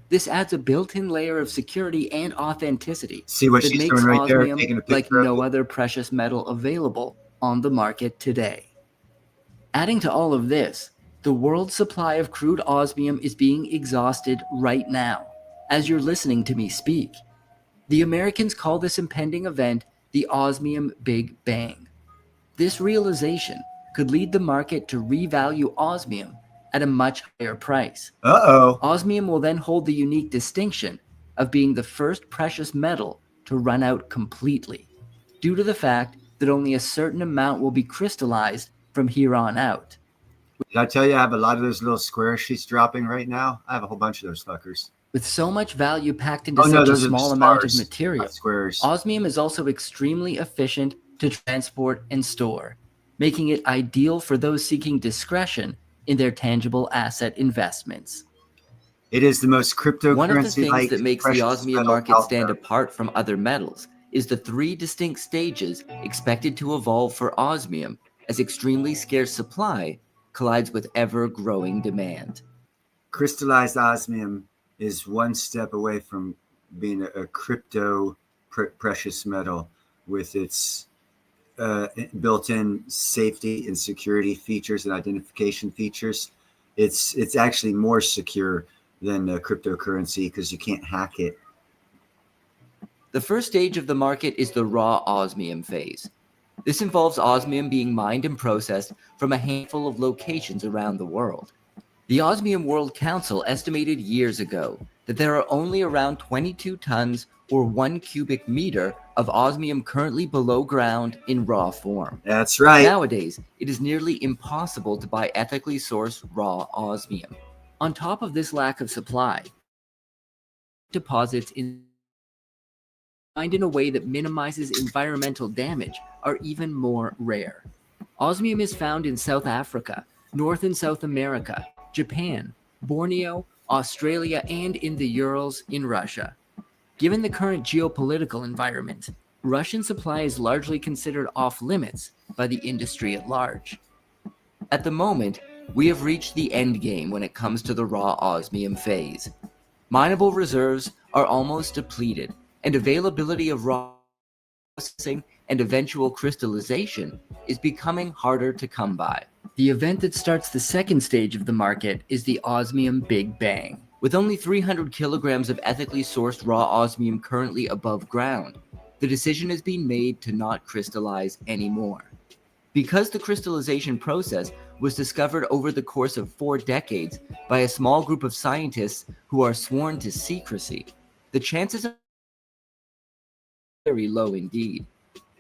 This adds a built-in layer of security and authenticity See what that she's makes doing right there, osmium taking a like picture of no it? other precious metal available on the market today. Adding to all of this, the world's supply of crude osmium is being exhausted right now, as you're listening to me speak. The Americans call this impending event the Osmium Big Bang. This realization could lead the market to revalue osmium at a much higher price. Osmium will then hold the unique distinction of being the first precious metal to run out completely, due to the fact that only a certain amount will be crystallized from here on out. Did I tell you I have a lot of those little squares she's dropping right now? I have a whole bunch of those fuckers. With so much value packed into Oh, no, such a those are small the amount of stars, material, not squares. osmium is also extremely efficient to transport and store, making it ideal for those seeking discretion in their tangible asset investments. It is the most cryptocurrency. One of the things that makes the osmium market stand apart from other metals is the 3 distinct stages expected to evolve for osmium as extremely scarce supply collides with ever-growing demand. Crystallized osmium is one step away from being a crypto precious metal with its built-in safety and security features and identification features. It's actually more secure than cryptocurrency because you can't hack it. The first stage of the market is the raw osmium phase. This involves osmium being mined and processed from a handful of locations around the world. The Osmium World Council estimated years ago that there are only around 22 tons or 1 cubic meter of osmium currently below ground in raw form. That's right. Nowadays, it is nearly impossible to buy ethically sourced raw osmium. On top of this lack of supply, deposits mined in a way that minimizes environmental damage are even more rare. Osmium is found in South Africa, North and South America, Japan, Borneo, Australia, and in the Urals in Russia. Given the current geopolitical environment, Russian supply is largely considered off limits by the industry at large. At the moment, we have reached the end game when it comes to the raw osmium phase. Mineable reserves are almost depleted, and availability of raw processing and eventual crystallization is becoming harder to come by. The event that starts the second stage of the market is the Osmium Big Bang. With only 300 kilograms of ethically sourced raw osmium currently above ground, the decision has been made to not crystallize anymore. Because the crystallization process was discovered over the course of 4 decades by a small group of scientists who are sworn to secrecy, the chances of very low indeed.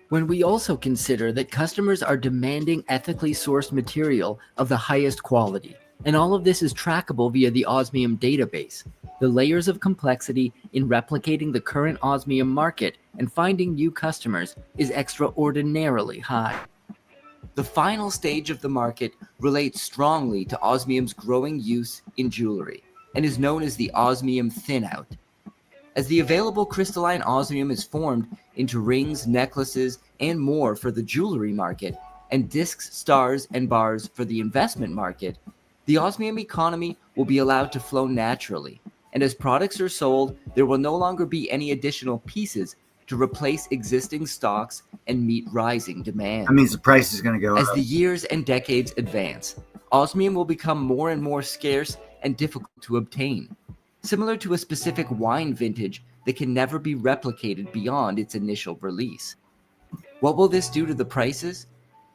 When we also consider that customers are demanding ethically sourced material of the highest quality, and all of this is trackable via the osmium database, the layers of complexity in replicating the current osmium market and finding new customers is extraordinarily high. The final stage of the market relates strongly to osmium's growing use in jewelry and is known as the osmium thin-out. As the available crystalline osmium is formed into rings, necklaces, and more for the jewelry market, and discs, stars, and bars for the investment market, the osmium economy will be allowed to flow naturally, and as products are sold, there will no longer be any additional pieces to replace existing stocks and meet rising demand. That means the price is going to go As up. the years and decades advance, osmium will become more and more scarce and difficult to obtain, similar to a specific wine vintage that can never be replicated beyond its initial release. What will this do to the prices?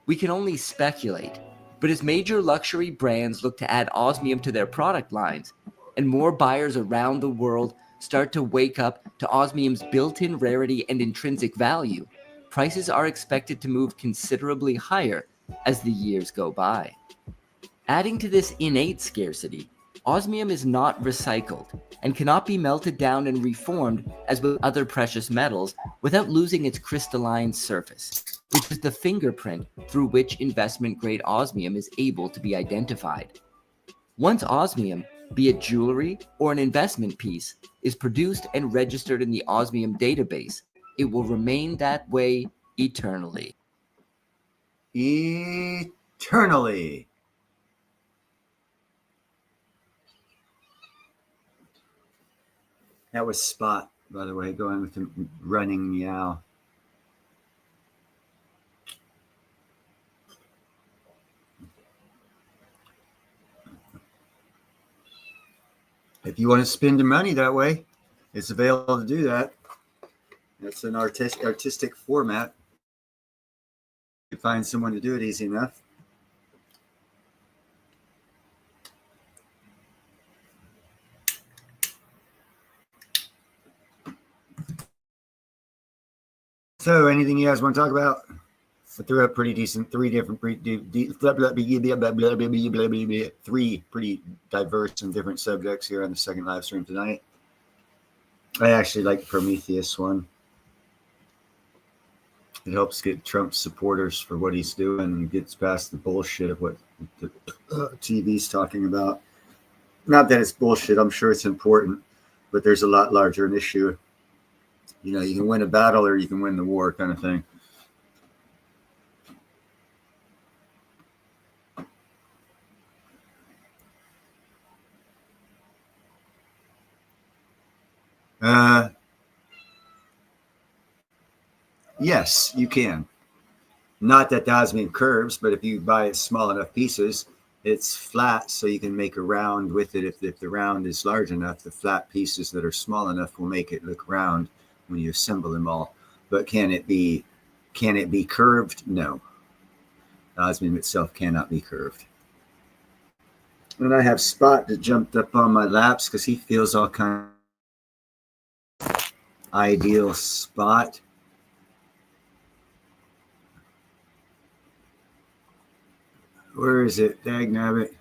We can only speculate, but as major luxury brands look to add osmium to their product lines, and more buyers around the world start to wake up to osmium's built-in rarity and intrinsic value, prices are expected to move considerably higher as the years go by. Adding to this innate scarcity, osmium is not recycled and cannot be melted down and reformed as with other precious metals without losing its crystalline surface, which is the fingerprint through which investment-grade osmium is able to be identified. Once osmium, be it jewelry or an investment piece, is produced and registered in the osmium database, it will remain that way eternally. Eternally. That was Spot, by the way, going with the running meow. If you want to spend your money that way, it's available to do that. It's an artistic format. You find someone to do it easy enough. So, anything you guys want to talk about? I threw up pretty decent, three pretty diverse and different subjects here on the second live stream tonight. I actually like the Prometheus one. It helps get Trump's supporters for what he's doing and gets past the bullshit of what the TV's talking about. Not that it's bullshit. I'm sure it's important, but there's a lot larger an issue. You know, you can win a battle or you can win the war kind of thing. Yes, you can. Not that the osmium curves, but if you buy it small enough pieces, it's flat, so you can make a round with it. If the round is large enough, the flat pieces that are small enough will make it look round when you assemble them all. But can it be curved? No. Osmium itself cannot be curved. And I have Spot that jumped up on my laps because he feels all kind of ideal Spot. Where is it? Dagnabbit.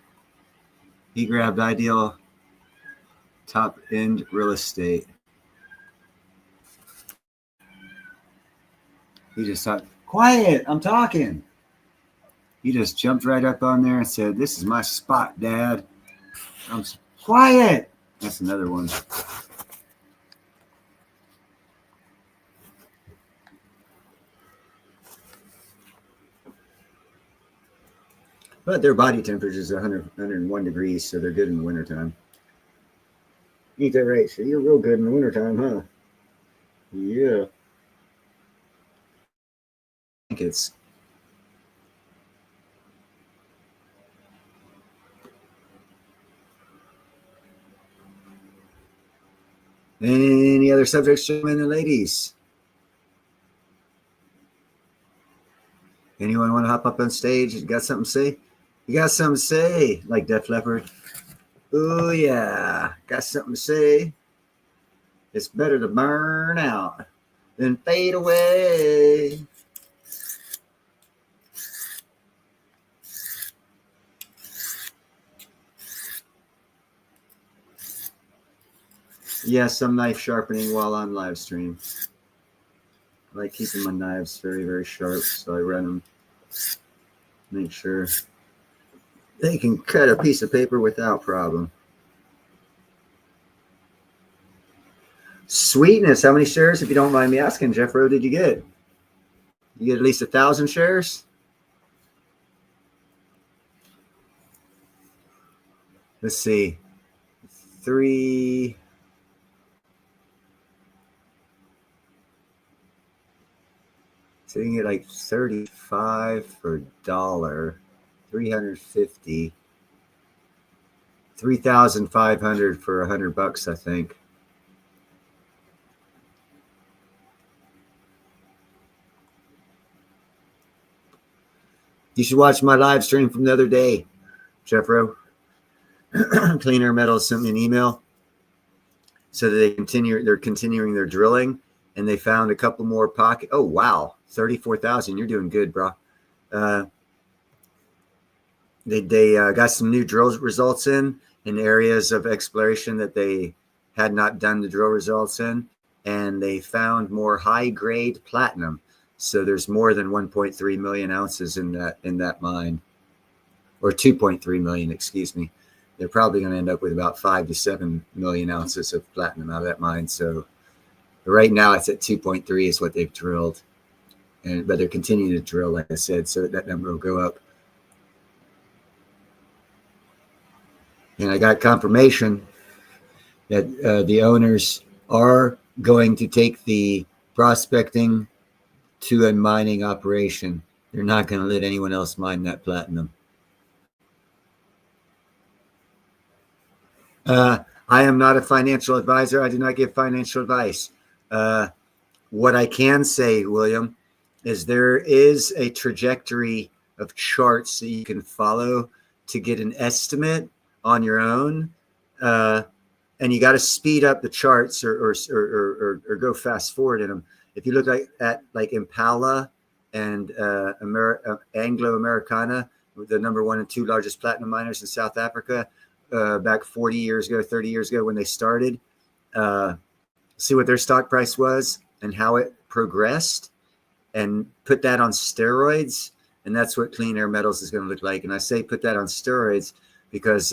He grabbed ideal top end real estate. He just thought, quiet, I'm talking. He just jumped right up on there and said, this is my spot, Dad. I'm quiet. That's another one. But their body temperature is 101 degrees, so they're good in the wintertime. Ain't that right? So you're real good in the wintertime, huh? Yeah. I think it's any other subjects, gentlemen and ladies? Anyone want to hop up on stage? You got something to say? You got something to say? Like Def Leppard? Oh, yeah. Got something to say? It's better to burn out and fade away. Yes, I'm knife sharpening while on live stream. I like keeping my knives very, very sharp, so I run them. Make sure they can cut a piece of paper without problem. Sweetness. How many shares, if you don't mind me asking, Jeff Rowe, did you get? You get at least 1,000 shares? Let's see. 3. So you can get like 35 for $1, 350, 3,500 for $100, I think. You should watch my live stream from the other day, Jeff Rowe. Clean Air Metals sent me an email so that they're continuing their drilling, and they found a couple more pockets. Oh, wow. 34,000. You're doing good, bro. They got some new drill results in areas of exploration that they had not done the drill results in, and they found more high-grade platinum. So there's more than 1.3 million ounces in that mine, or 2.3 million, excuse me. They're probably going to end up with about 5 to 7 million ounces of platinum out of that mine. So right now it's at 2.3 is what they've drilled. But they're continuing to drill, like I said, so that number will go up. And I got confirmation that the owners are going to take the prospecting to a mining operation. They're not going to let anyone else mine that platinum. I am not a financial advisor. I do not give financial advice. What I can say, William, is there is a trajectory of charts that you can follow to get an estimate on your own. And you got to speed up the charts or go fast forward in them. If you look at Impala and Anglo Americana, the number 1 and 2 largest platinum miners in South Africa, back 40 years ago, 30 years ago when they started, see what their stock price was and how it progressed, and put that on steroids, and that's what Clean Air Metals is going to look like. And I say put that on steroids because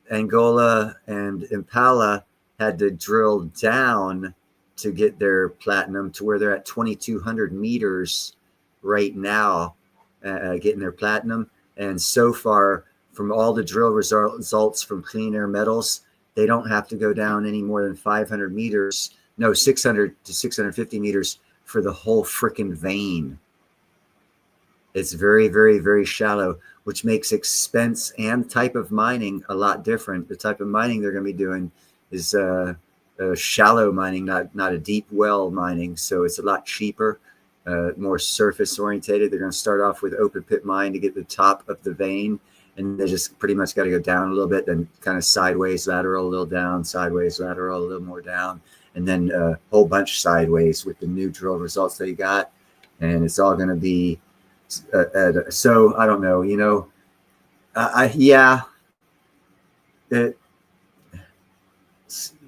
Angola and Impala had to drill down to get their platinum to where they're at 2,200 meters right now, getting their platinum. And so far, from all the drill results from Clean Air Metals, they don't have to go down any more than 500 meters, no, 600 to 650 meters for the whole freaking vein. It's very, very, very shallow, which makes expense and type of mining a lot different. The type of mining they're going to be doing is shallow mining, not a deep well mining. So it's a lot cheaper, more surface orientated. They're going to start off with open pit mine to get the top of the vein, and they just pretty much got to go down a little bit, then kind of sideways lateral, a little down, sideways lateral, a little more down, and then a whole bunch sideways with the new drill results they got. And it's all going to be, so I don't know,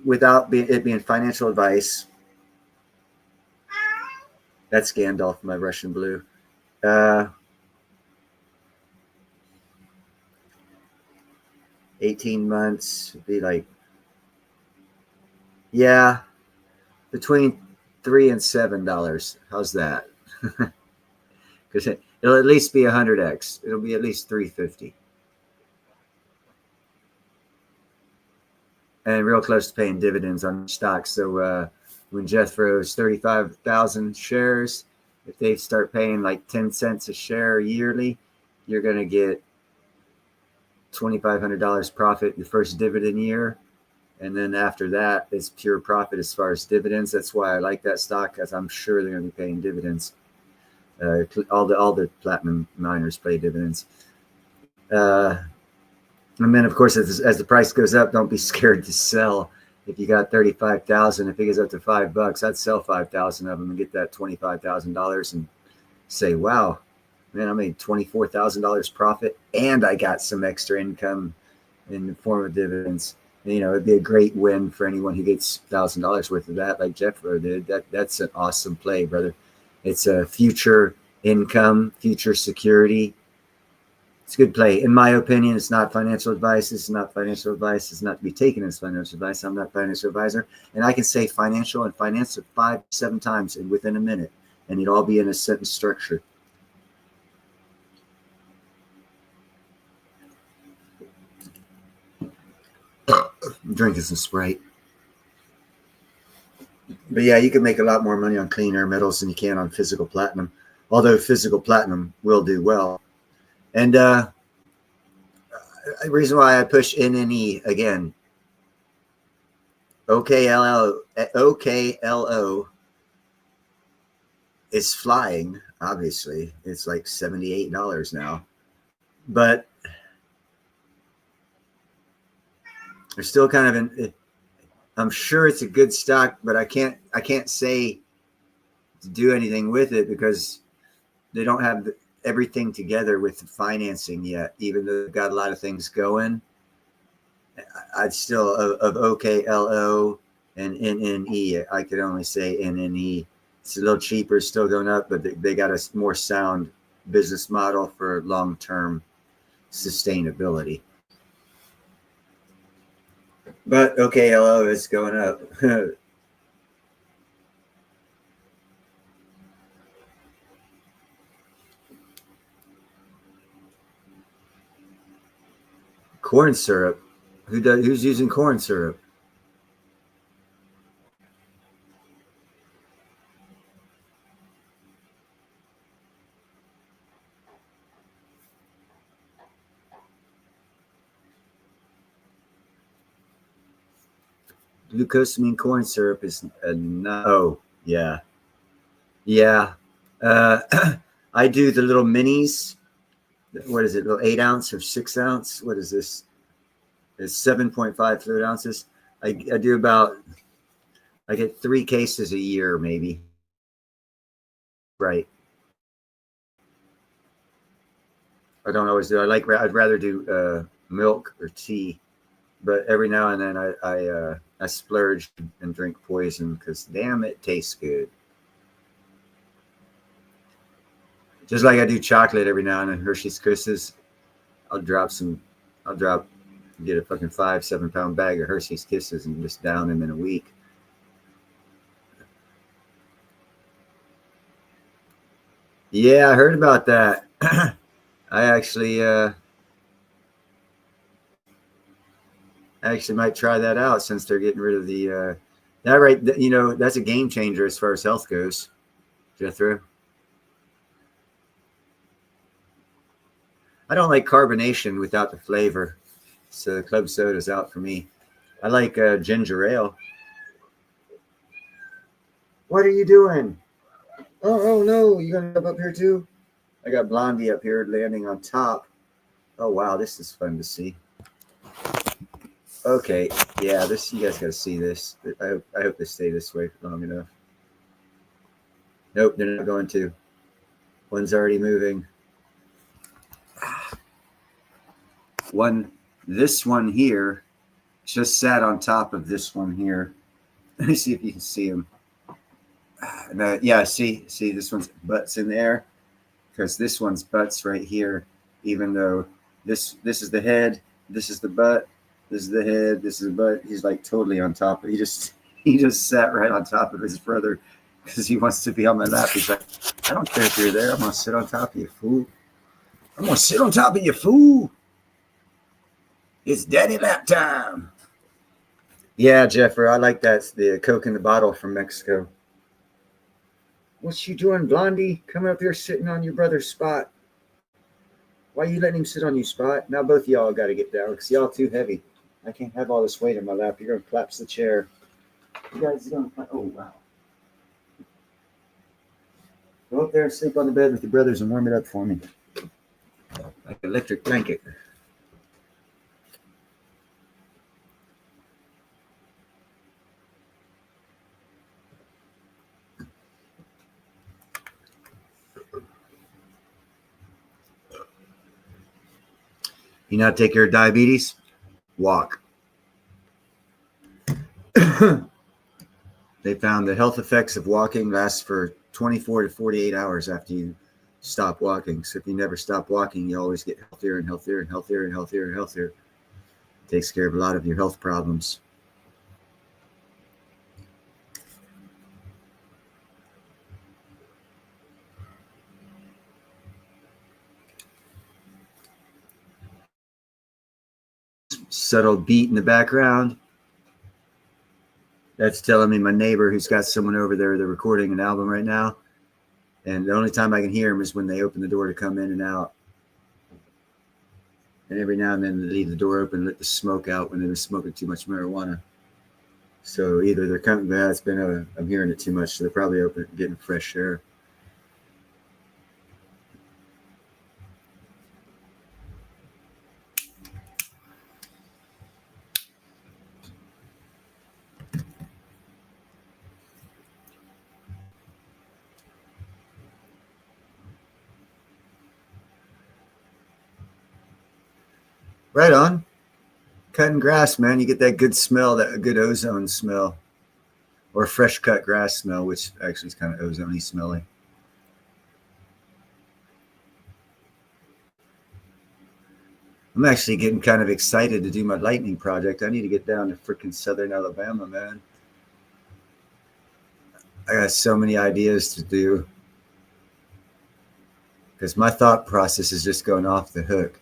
without it being financial advice, that's Gandalf, my Russian blue. 18 months would be like, between $3 and $7. How's that? Because it'll at least be 100x. It'll be at least 350. And real close to paying dividends on stocks. So when Jeff Rowe's 35,000 shares, if they start paying like 10 cents a share yearly, you're going to get $2,500 profit the first dividend year. And then after that, it's pure profit as far as dividends. That's why I like that stock, because I'm sure they're going to be paying dividends. All the platinum miners pay dividends. And then, of course, as the price goes up, don't be scared to sell. if you got 35,000, if it gets up to $5, I'd sell 5,000 of them and get that $25,000 and say, wow, man, I made $24,000 profit and I got some extra income in the form of dividends. You know, it'd be a great win for anyone who gets $1,000 worth of that, like Jeff did. That's an awesome play, brother. It's a future income, future security. It's a good play. In my opinion, it's not financial advice. It's not financial advice. It's not to be taken as financial advice. I'm not a financial advisor. And I can say financial and finance 5, 7 times within a minute, and it'd all be in a sentence structure. I'm drinking some Sprite. But yeah, you can make a lot more money on clean air metals than you can on physical platinum, although physical platinum will do well. And the reason why I push NNE again, OKLO is flying. Obviously, it's like $78 now, but they're still kind of in. I'm sure it's a good stock, but I can't say to do anything with it because they don't have everything together with the financing yet. Even though they've got a lot of things going, I'd still of OKLO and NNE. I could only say NNE. It's a little cheaper, still going up, but they got a more sound business model for long-term sustainability. But OKLO is going up. Corn syrup. Who's using corn syrup? Glucosamine corn syrup is not. Oh, yeah. Yeah. I do the little minis. What is it? Little 8 ounce or 6 ounce? What is this? It's 7.5 fluid ounces. I do about, I get 3 cases a year, maybe. Right. I don't always do. I'd rather do milk or tea, but every now and then I splurge and drink poison because damn, it tastes good. Just like I do chocolate every now and then, Hershey's Kisses. I'll get a fucking 5-7 pound bag of Hershey's Kisses and just down them in a week. Yeah, I heard about that. I actually might try that out since they're getting rid of the that right. You know, that's a game changer as far as health goes, Jethro. I don't like carbonation without the flavor, so the club soda is out for me. I like ginger ale. What are you doing? Oh no, you gonna come up here too? I got Blondie up here landing on top. Oh wow, this is fun to see. Okay, yeah, this, you guys gotta see this. I hope they stay this way for long enough. Nope, they're not going to. One's already moving. This one here just sat on top of this one here. Let me see if you can see him. Yeah, see, this one's butts in the air because this one's butts right here. Even though this is the head, this is the butt, this is the head, this is the butt. He's like totally on top. He just sat right on top of his brother because he wants to be on my lap. He's like, I don't care if you're there. I'm gonna sit on top of you, fool. I'm gonna sit on top of you, fool. It's daddy lap time. Yeah, Jeffrey, I like that. The Coke in the bottle from Mexico. What's you doing, Blondie? Come up here sitting on your brother's spot. Why you letting him sit on your spot? Now both of y'all got to get down because y'all too heavy. I can't have all this weight in my lap. You're going to collapse the chair. You guys are going to, oh, wow. Go up there and sleep on the bed with your brothers and warm it up for me. Like an electric blanket. You know how to take care of diabetes? Walk. They found the health effects of walking last for 24 to 48 hours after you stop walking. So if you never stop walking, you always get healthier and healthier and healthier and healthier and healthier. Takes care of a lot of your health problems. Subtle beat in the background. That's telling me my neighbor who's got someone over there, they're recording an album right now. And the only time I can hear them is when they open the door to come in and out. And every now and then they leave the door open, let the smoke out when they were smoking too much marijuana. So either they're coming, I'm hearing it too much, so they're probably open, getting fresh air. Right on. Cutting grass, man. You get that good smell, that good ozone smell. Or fresh cut grass smell, which actually is kind of ozone-y smelling. I'm actually getting kind of excited to do my lightning project. I need to get down to freaking southern Alabama, man. I got so many ideas to do. Because my thought process is just going off the hook.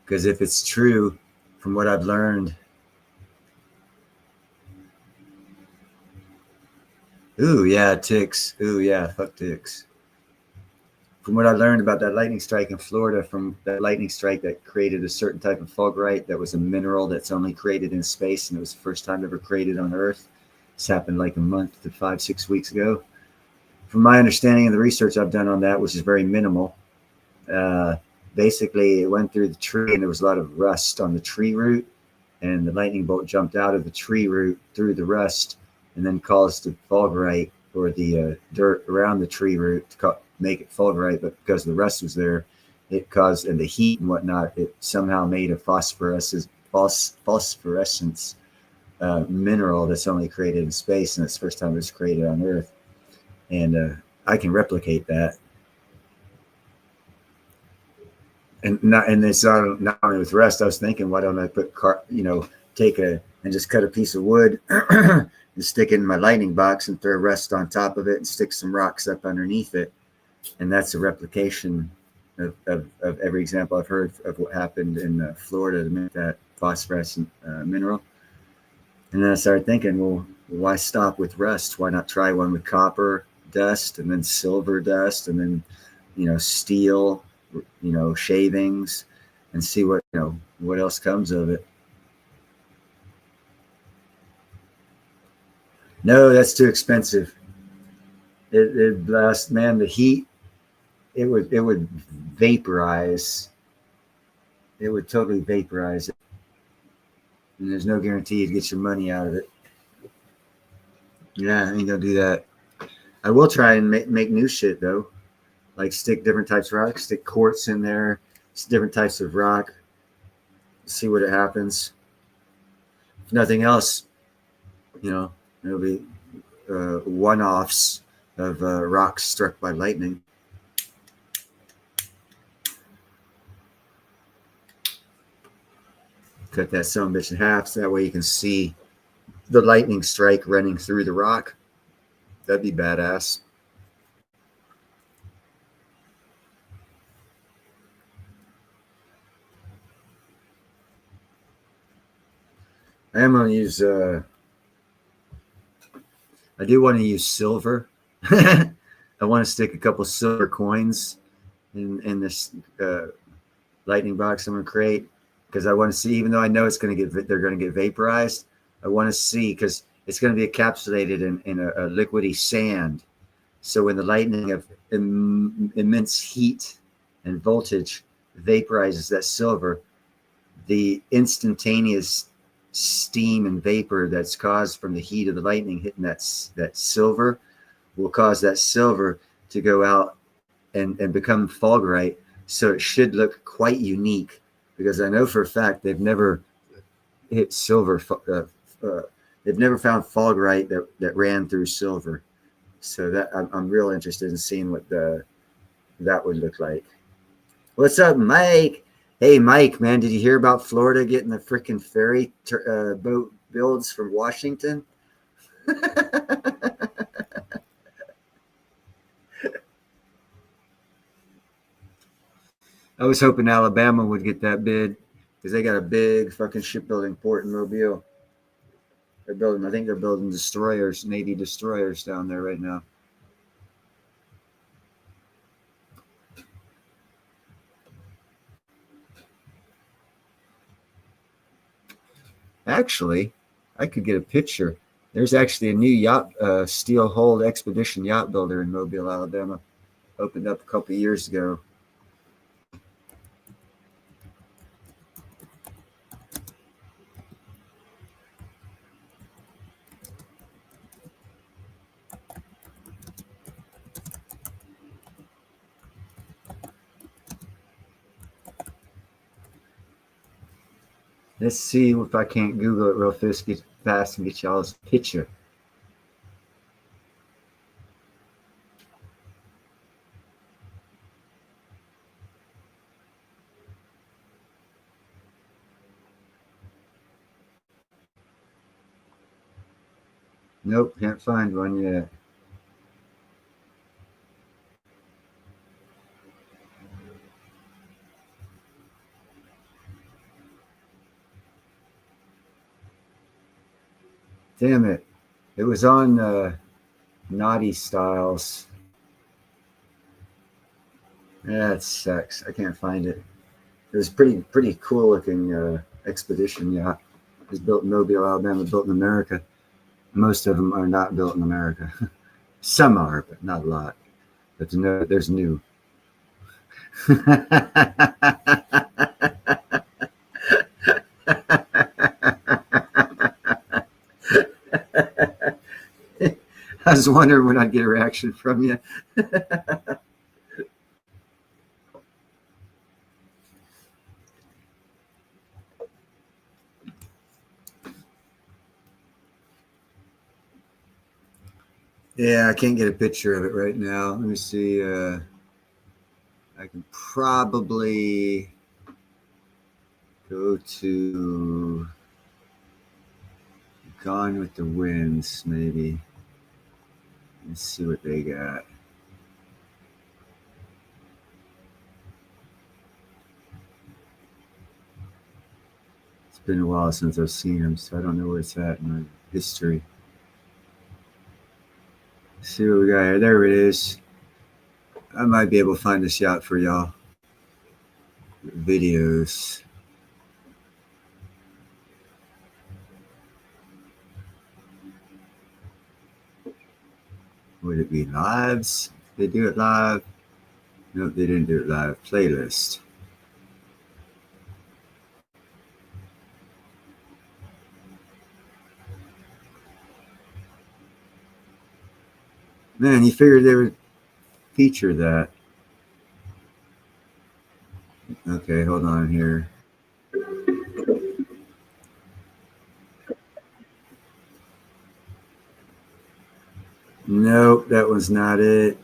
Because if it's true, from what I've learned, ooh, yeah, ticks. Ooh, yeah, fuck ticks. From what I learned about that lightning strike in Florida, from that lightning strike that created a certain type of fulgurite that was a mineral that's only created in space, and it was the first time ever created on Earth. This happened like a month to 5-6 weeks ago. From my understanding of the research I've done on that, which is very minimal, basically it went through the tree and there was a lot of rust on the tree root, and the lightning bolt jumped out of the tree root through the rust and then caused the fulgurite, or the dirt around the tree root, to make it fulgurite. But because the rust was there, it caused, and the heat and whatnot, it somehow made a phosphorescence mineral that's only created in space, and it's the first time it was created on Earth. And I can replicate that. And it's not only with rust. I was thinking, why don't I put and just cut a piece of wood and stick it in my lightning box and throw rust on top of it and stick some rocks up underneath it. And that's a replication of every example I've heard of what happened in Florida to make that phosphorescent mineral. And then I started thinking, well, why stop with rust? Why not try one with copper dust and then silver dust and then, steel, shavings, and see what else comes of it. No, that's too expensive. It blasts, man. The heat, it would vaporize. It would totally vaporize it, and there's no guarantee you'd get your money out of it. Yeah, I ain't gonna do that. I will try and make new shit though, like stick different types of rock, stick quartz in there, different types of rock, see what happens. If nothing else, it'll be one-offs of rocks struck by lightning. Cut that son bitch in half so that way you can see the lightning strike running through the rock. That'd be badass. I am going to use, I do want to use silver. I want to stick a couple silver coins in this lightning box I'm going to create, because I want to see, even though I know they're going to get vaporized, I want to see, because it's going to be encapsulated in a liquidy sand. So when the lightning of immense heat and voltage vaporizes that silver, the instantaneous steam and vapor that's caused from the heat of the lightning hitting that silver will cause that silver to go out and become fulgurite. So it should look quite unique because I know for a fact they've never hit silver. They've never found fulgurite that ran through silver. So that I'm real interested in seeing what that would look like. What's up, Mike? Hey, Mike, man, did you hear about Florida getting the freaking ferry boat builds from Washington? I was hoping Alabama would get that bid because they got a big fucking shipbuilding port in Mobile. I think they're building destroyers, Navy destroyers down there right now. Actually, I could get a picture. There's actually a new yacht, steel hulled expedition yacht builder in Mobile, Alabama. Opened up a couple years ago. Let's see if I can't Google it real fast and get y'all's picture. Nope, can't find one yet. Damn it. It was on Naughty Styles. Yeah, it sucks. I can't find it. It was pretty cool looking expedition yacht. It was built in Mobile, Alabama, built in America. Most of them are not built in America. Some are, but not a lot. But there's new. I was wondering when I'd get a reaction from you. Yeah, I can't get a picture of it right now. Let me see. I can probably go to Gone with the Winds, maybe. Let's see what they got. It's been a while since I've seen them, so I don't know where it's at in my history. Let's see what we got here. There it is. I might be able to find this yacht for y'all. Videos. Would it be lives? They do it live? Nope, they didn't do it live. Playlist. Man, you figured they would feature that. Okay, hold on here. Nope, that was not it.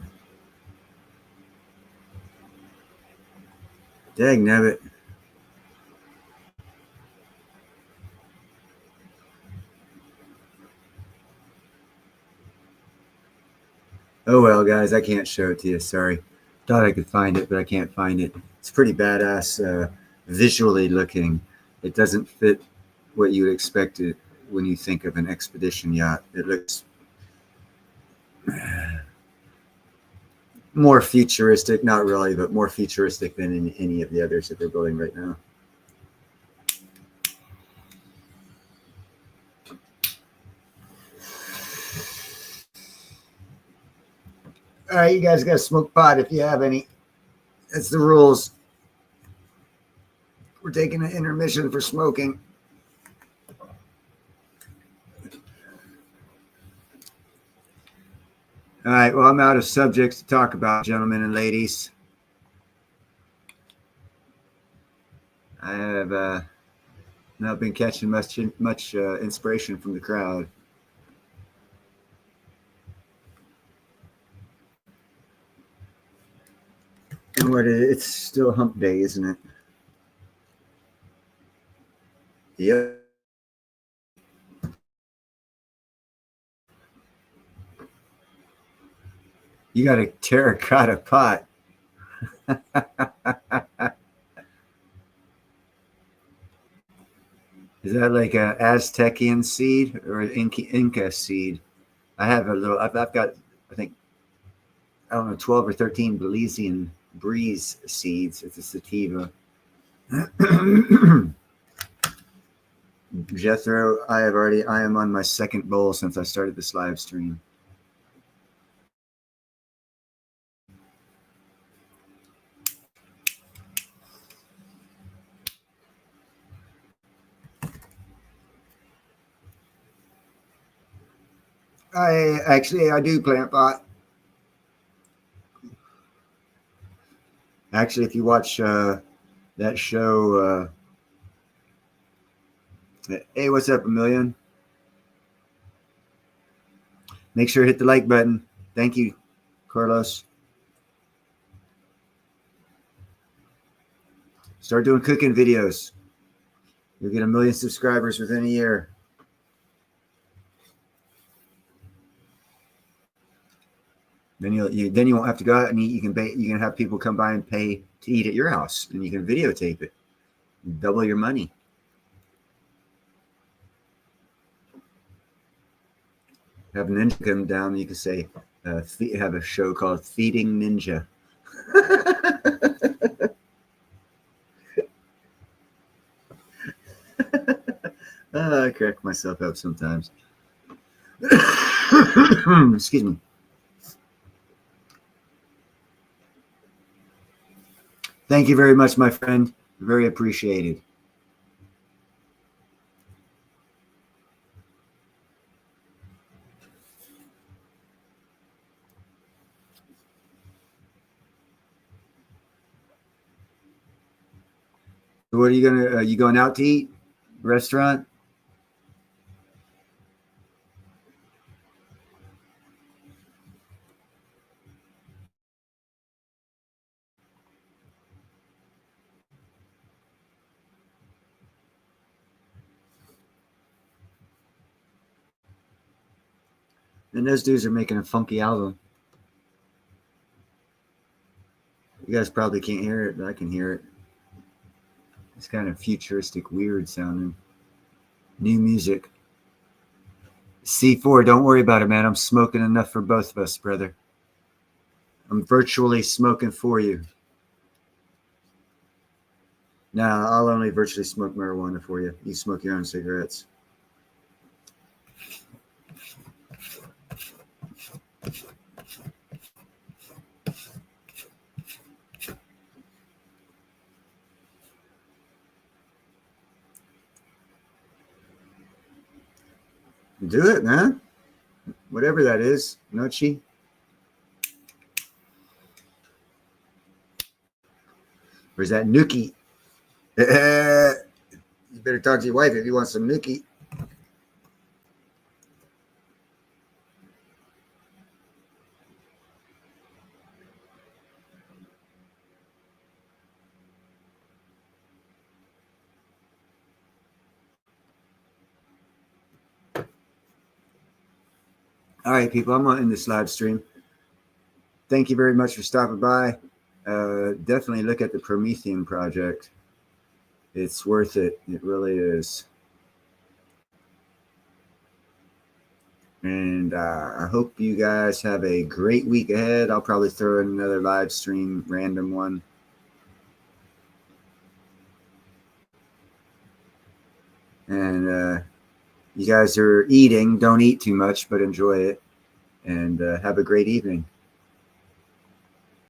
Dang nabbit. Oh well, guys, I can't show it to you. Sorry. Thought I could find it, but I can't find it. It's pretty badass visually looking. It doesn't fit what you would expect it when you think of an expedition yacht. It looks more futuristic, not really, but more futuristic than in any of the others that they're building right now. All right, you guys got to smoke pot if you have any. That's the rules. We're taking an intermission for smoking. All right, well, I'm out of subjects to talk about, gentlemen and ladies. I have not been catching much inspiration from the crowd. And what it's still hump day, isn't it? Yep. You got a terracotta pot. Is that like a Aztecian seed or an Inca seed? I have a little. I've got, I think, I don't know, 12 or 13 Belizean breeze seeds. It's a sativa. Jethro, I am on my second bowl since I started this live stream. I do plant pot. Actually, if you watch that show, hey, what's up, Emilian? Make sure to hit the like button. Thank you, Carlos. Start doing cooking videos. You'll get 1 million subscribers within a year. Then you won't have to go out and eat. You can have people come by and pay to eat at your house, and you can videotape it. Double your money. Have Ninja come down. You can say, have a show called Feeding Ninja. I crack myself up sometimes. Excuse me. Thank you very much, my friend. Very appreciated. So what are you gonna? You going out to eat? Restaurant? And those dudes are making a funky album. You guys probably can't hear it, but I can hear it. It's kind of futuristic, weird sounding. New music. C4, don't worry about it, man. I'm smoking enough for both of us, brother. I'm virtually smoking for you. Nah, I'll only virtually smoke marijuana for you. You smoke your own cigarettes. Do it, man. Whatever that is, Nochi. Or is that Nookie? You better talk to your wife if you want some Nookie. All right, people, I'm going to end this live stream. Thank you very much for stopping by. Definitely look at the Promethean project. It's worth it. It really is. And I hope you guys have a great week ahead. I'll probably throw in another live stream, random one. And you guys are eating. Don't eat too much, but enjoy it. And have a great evening.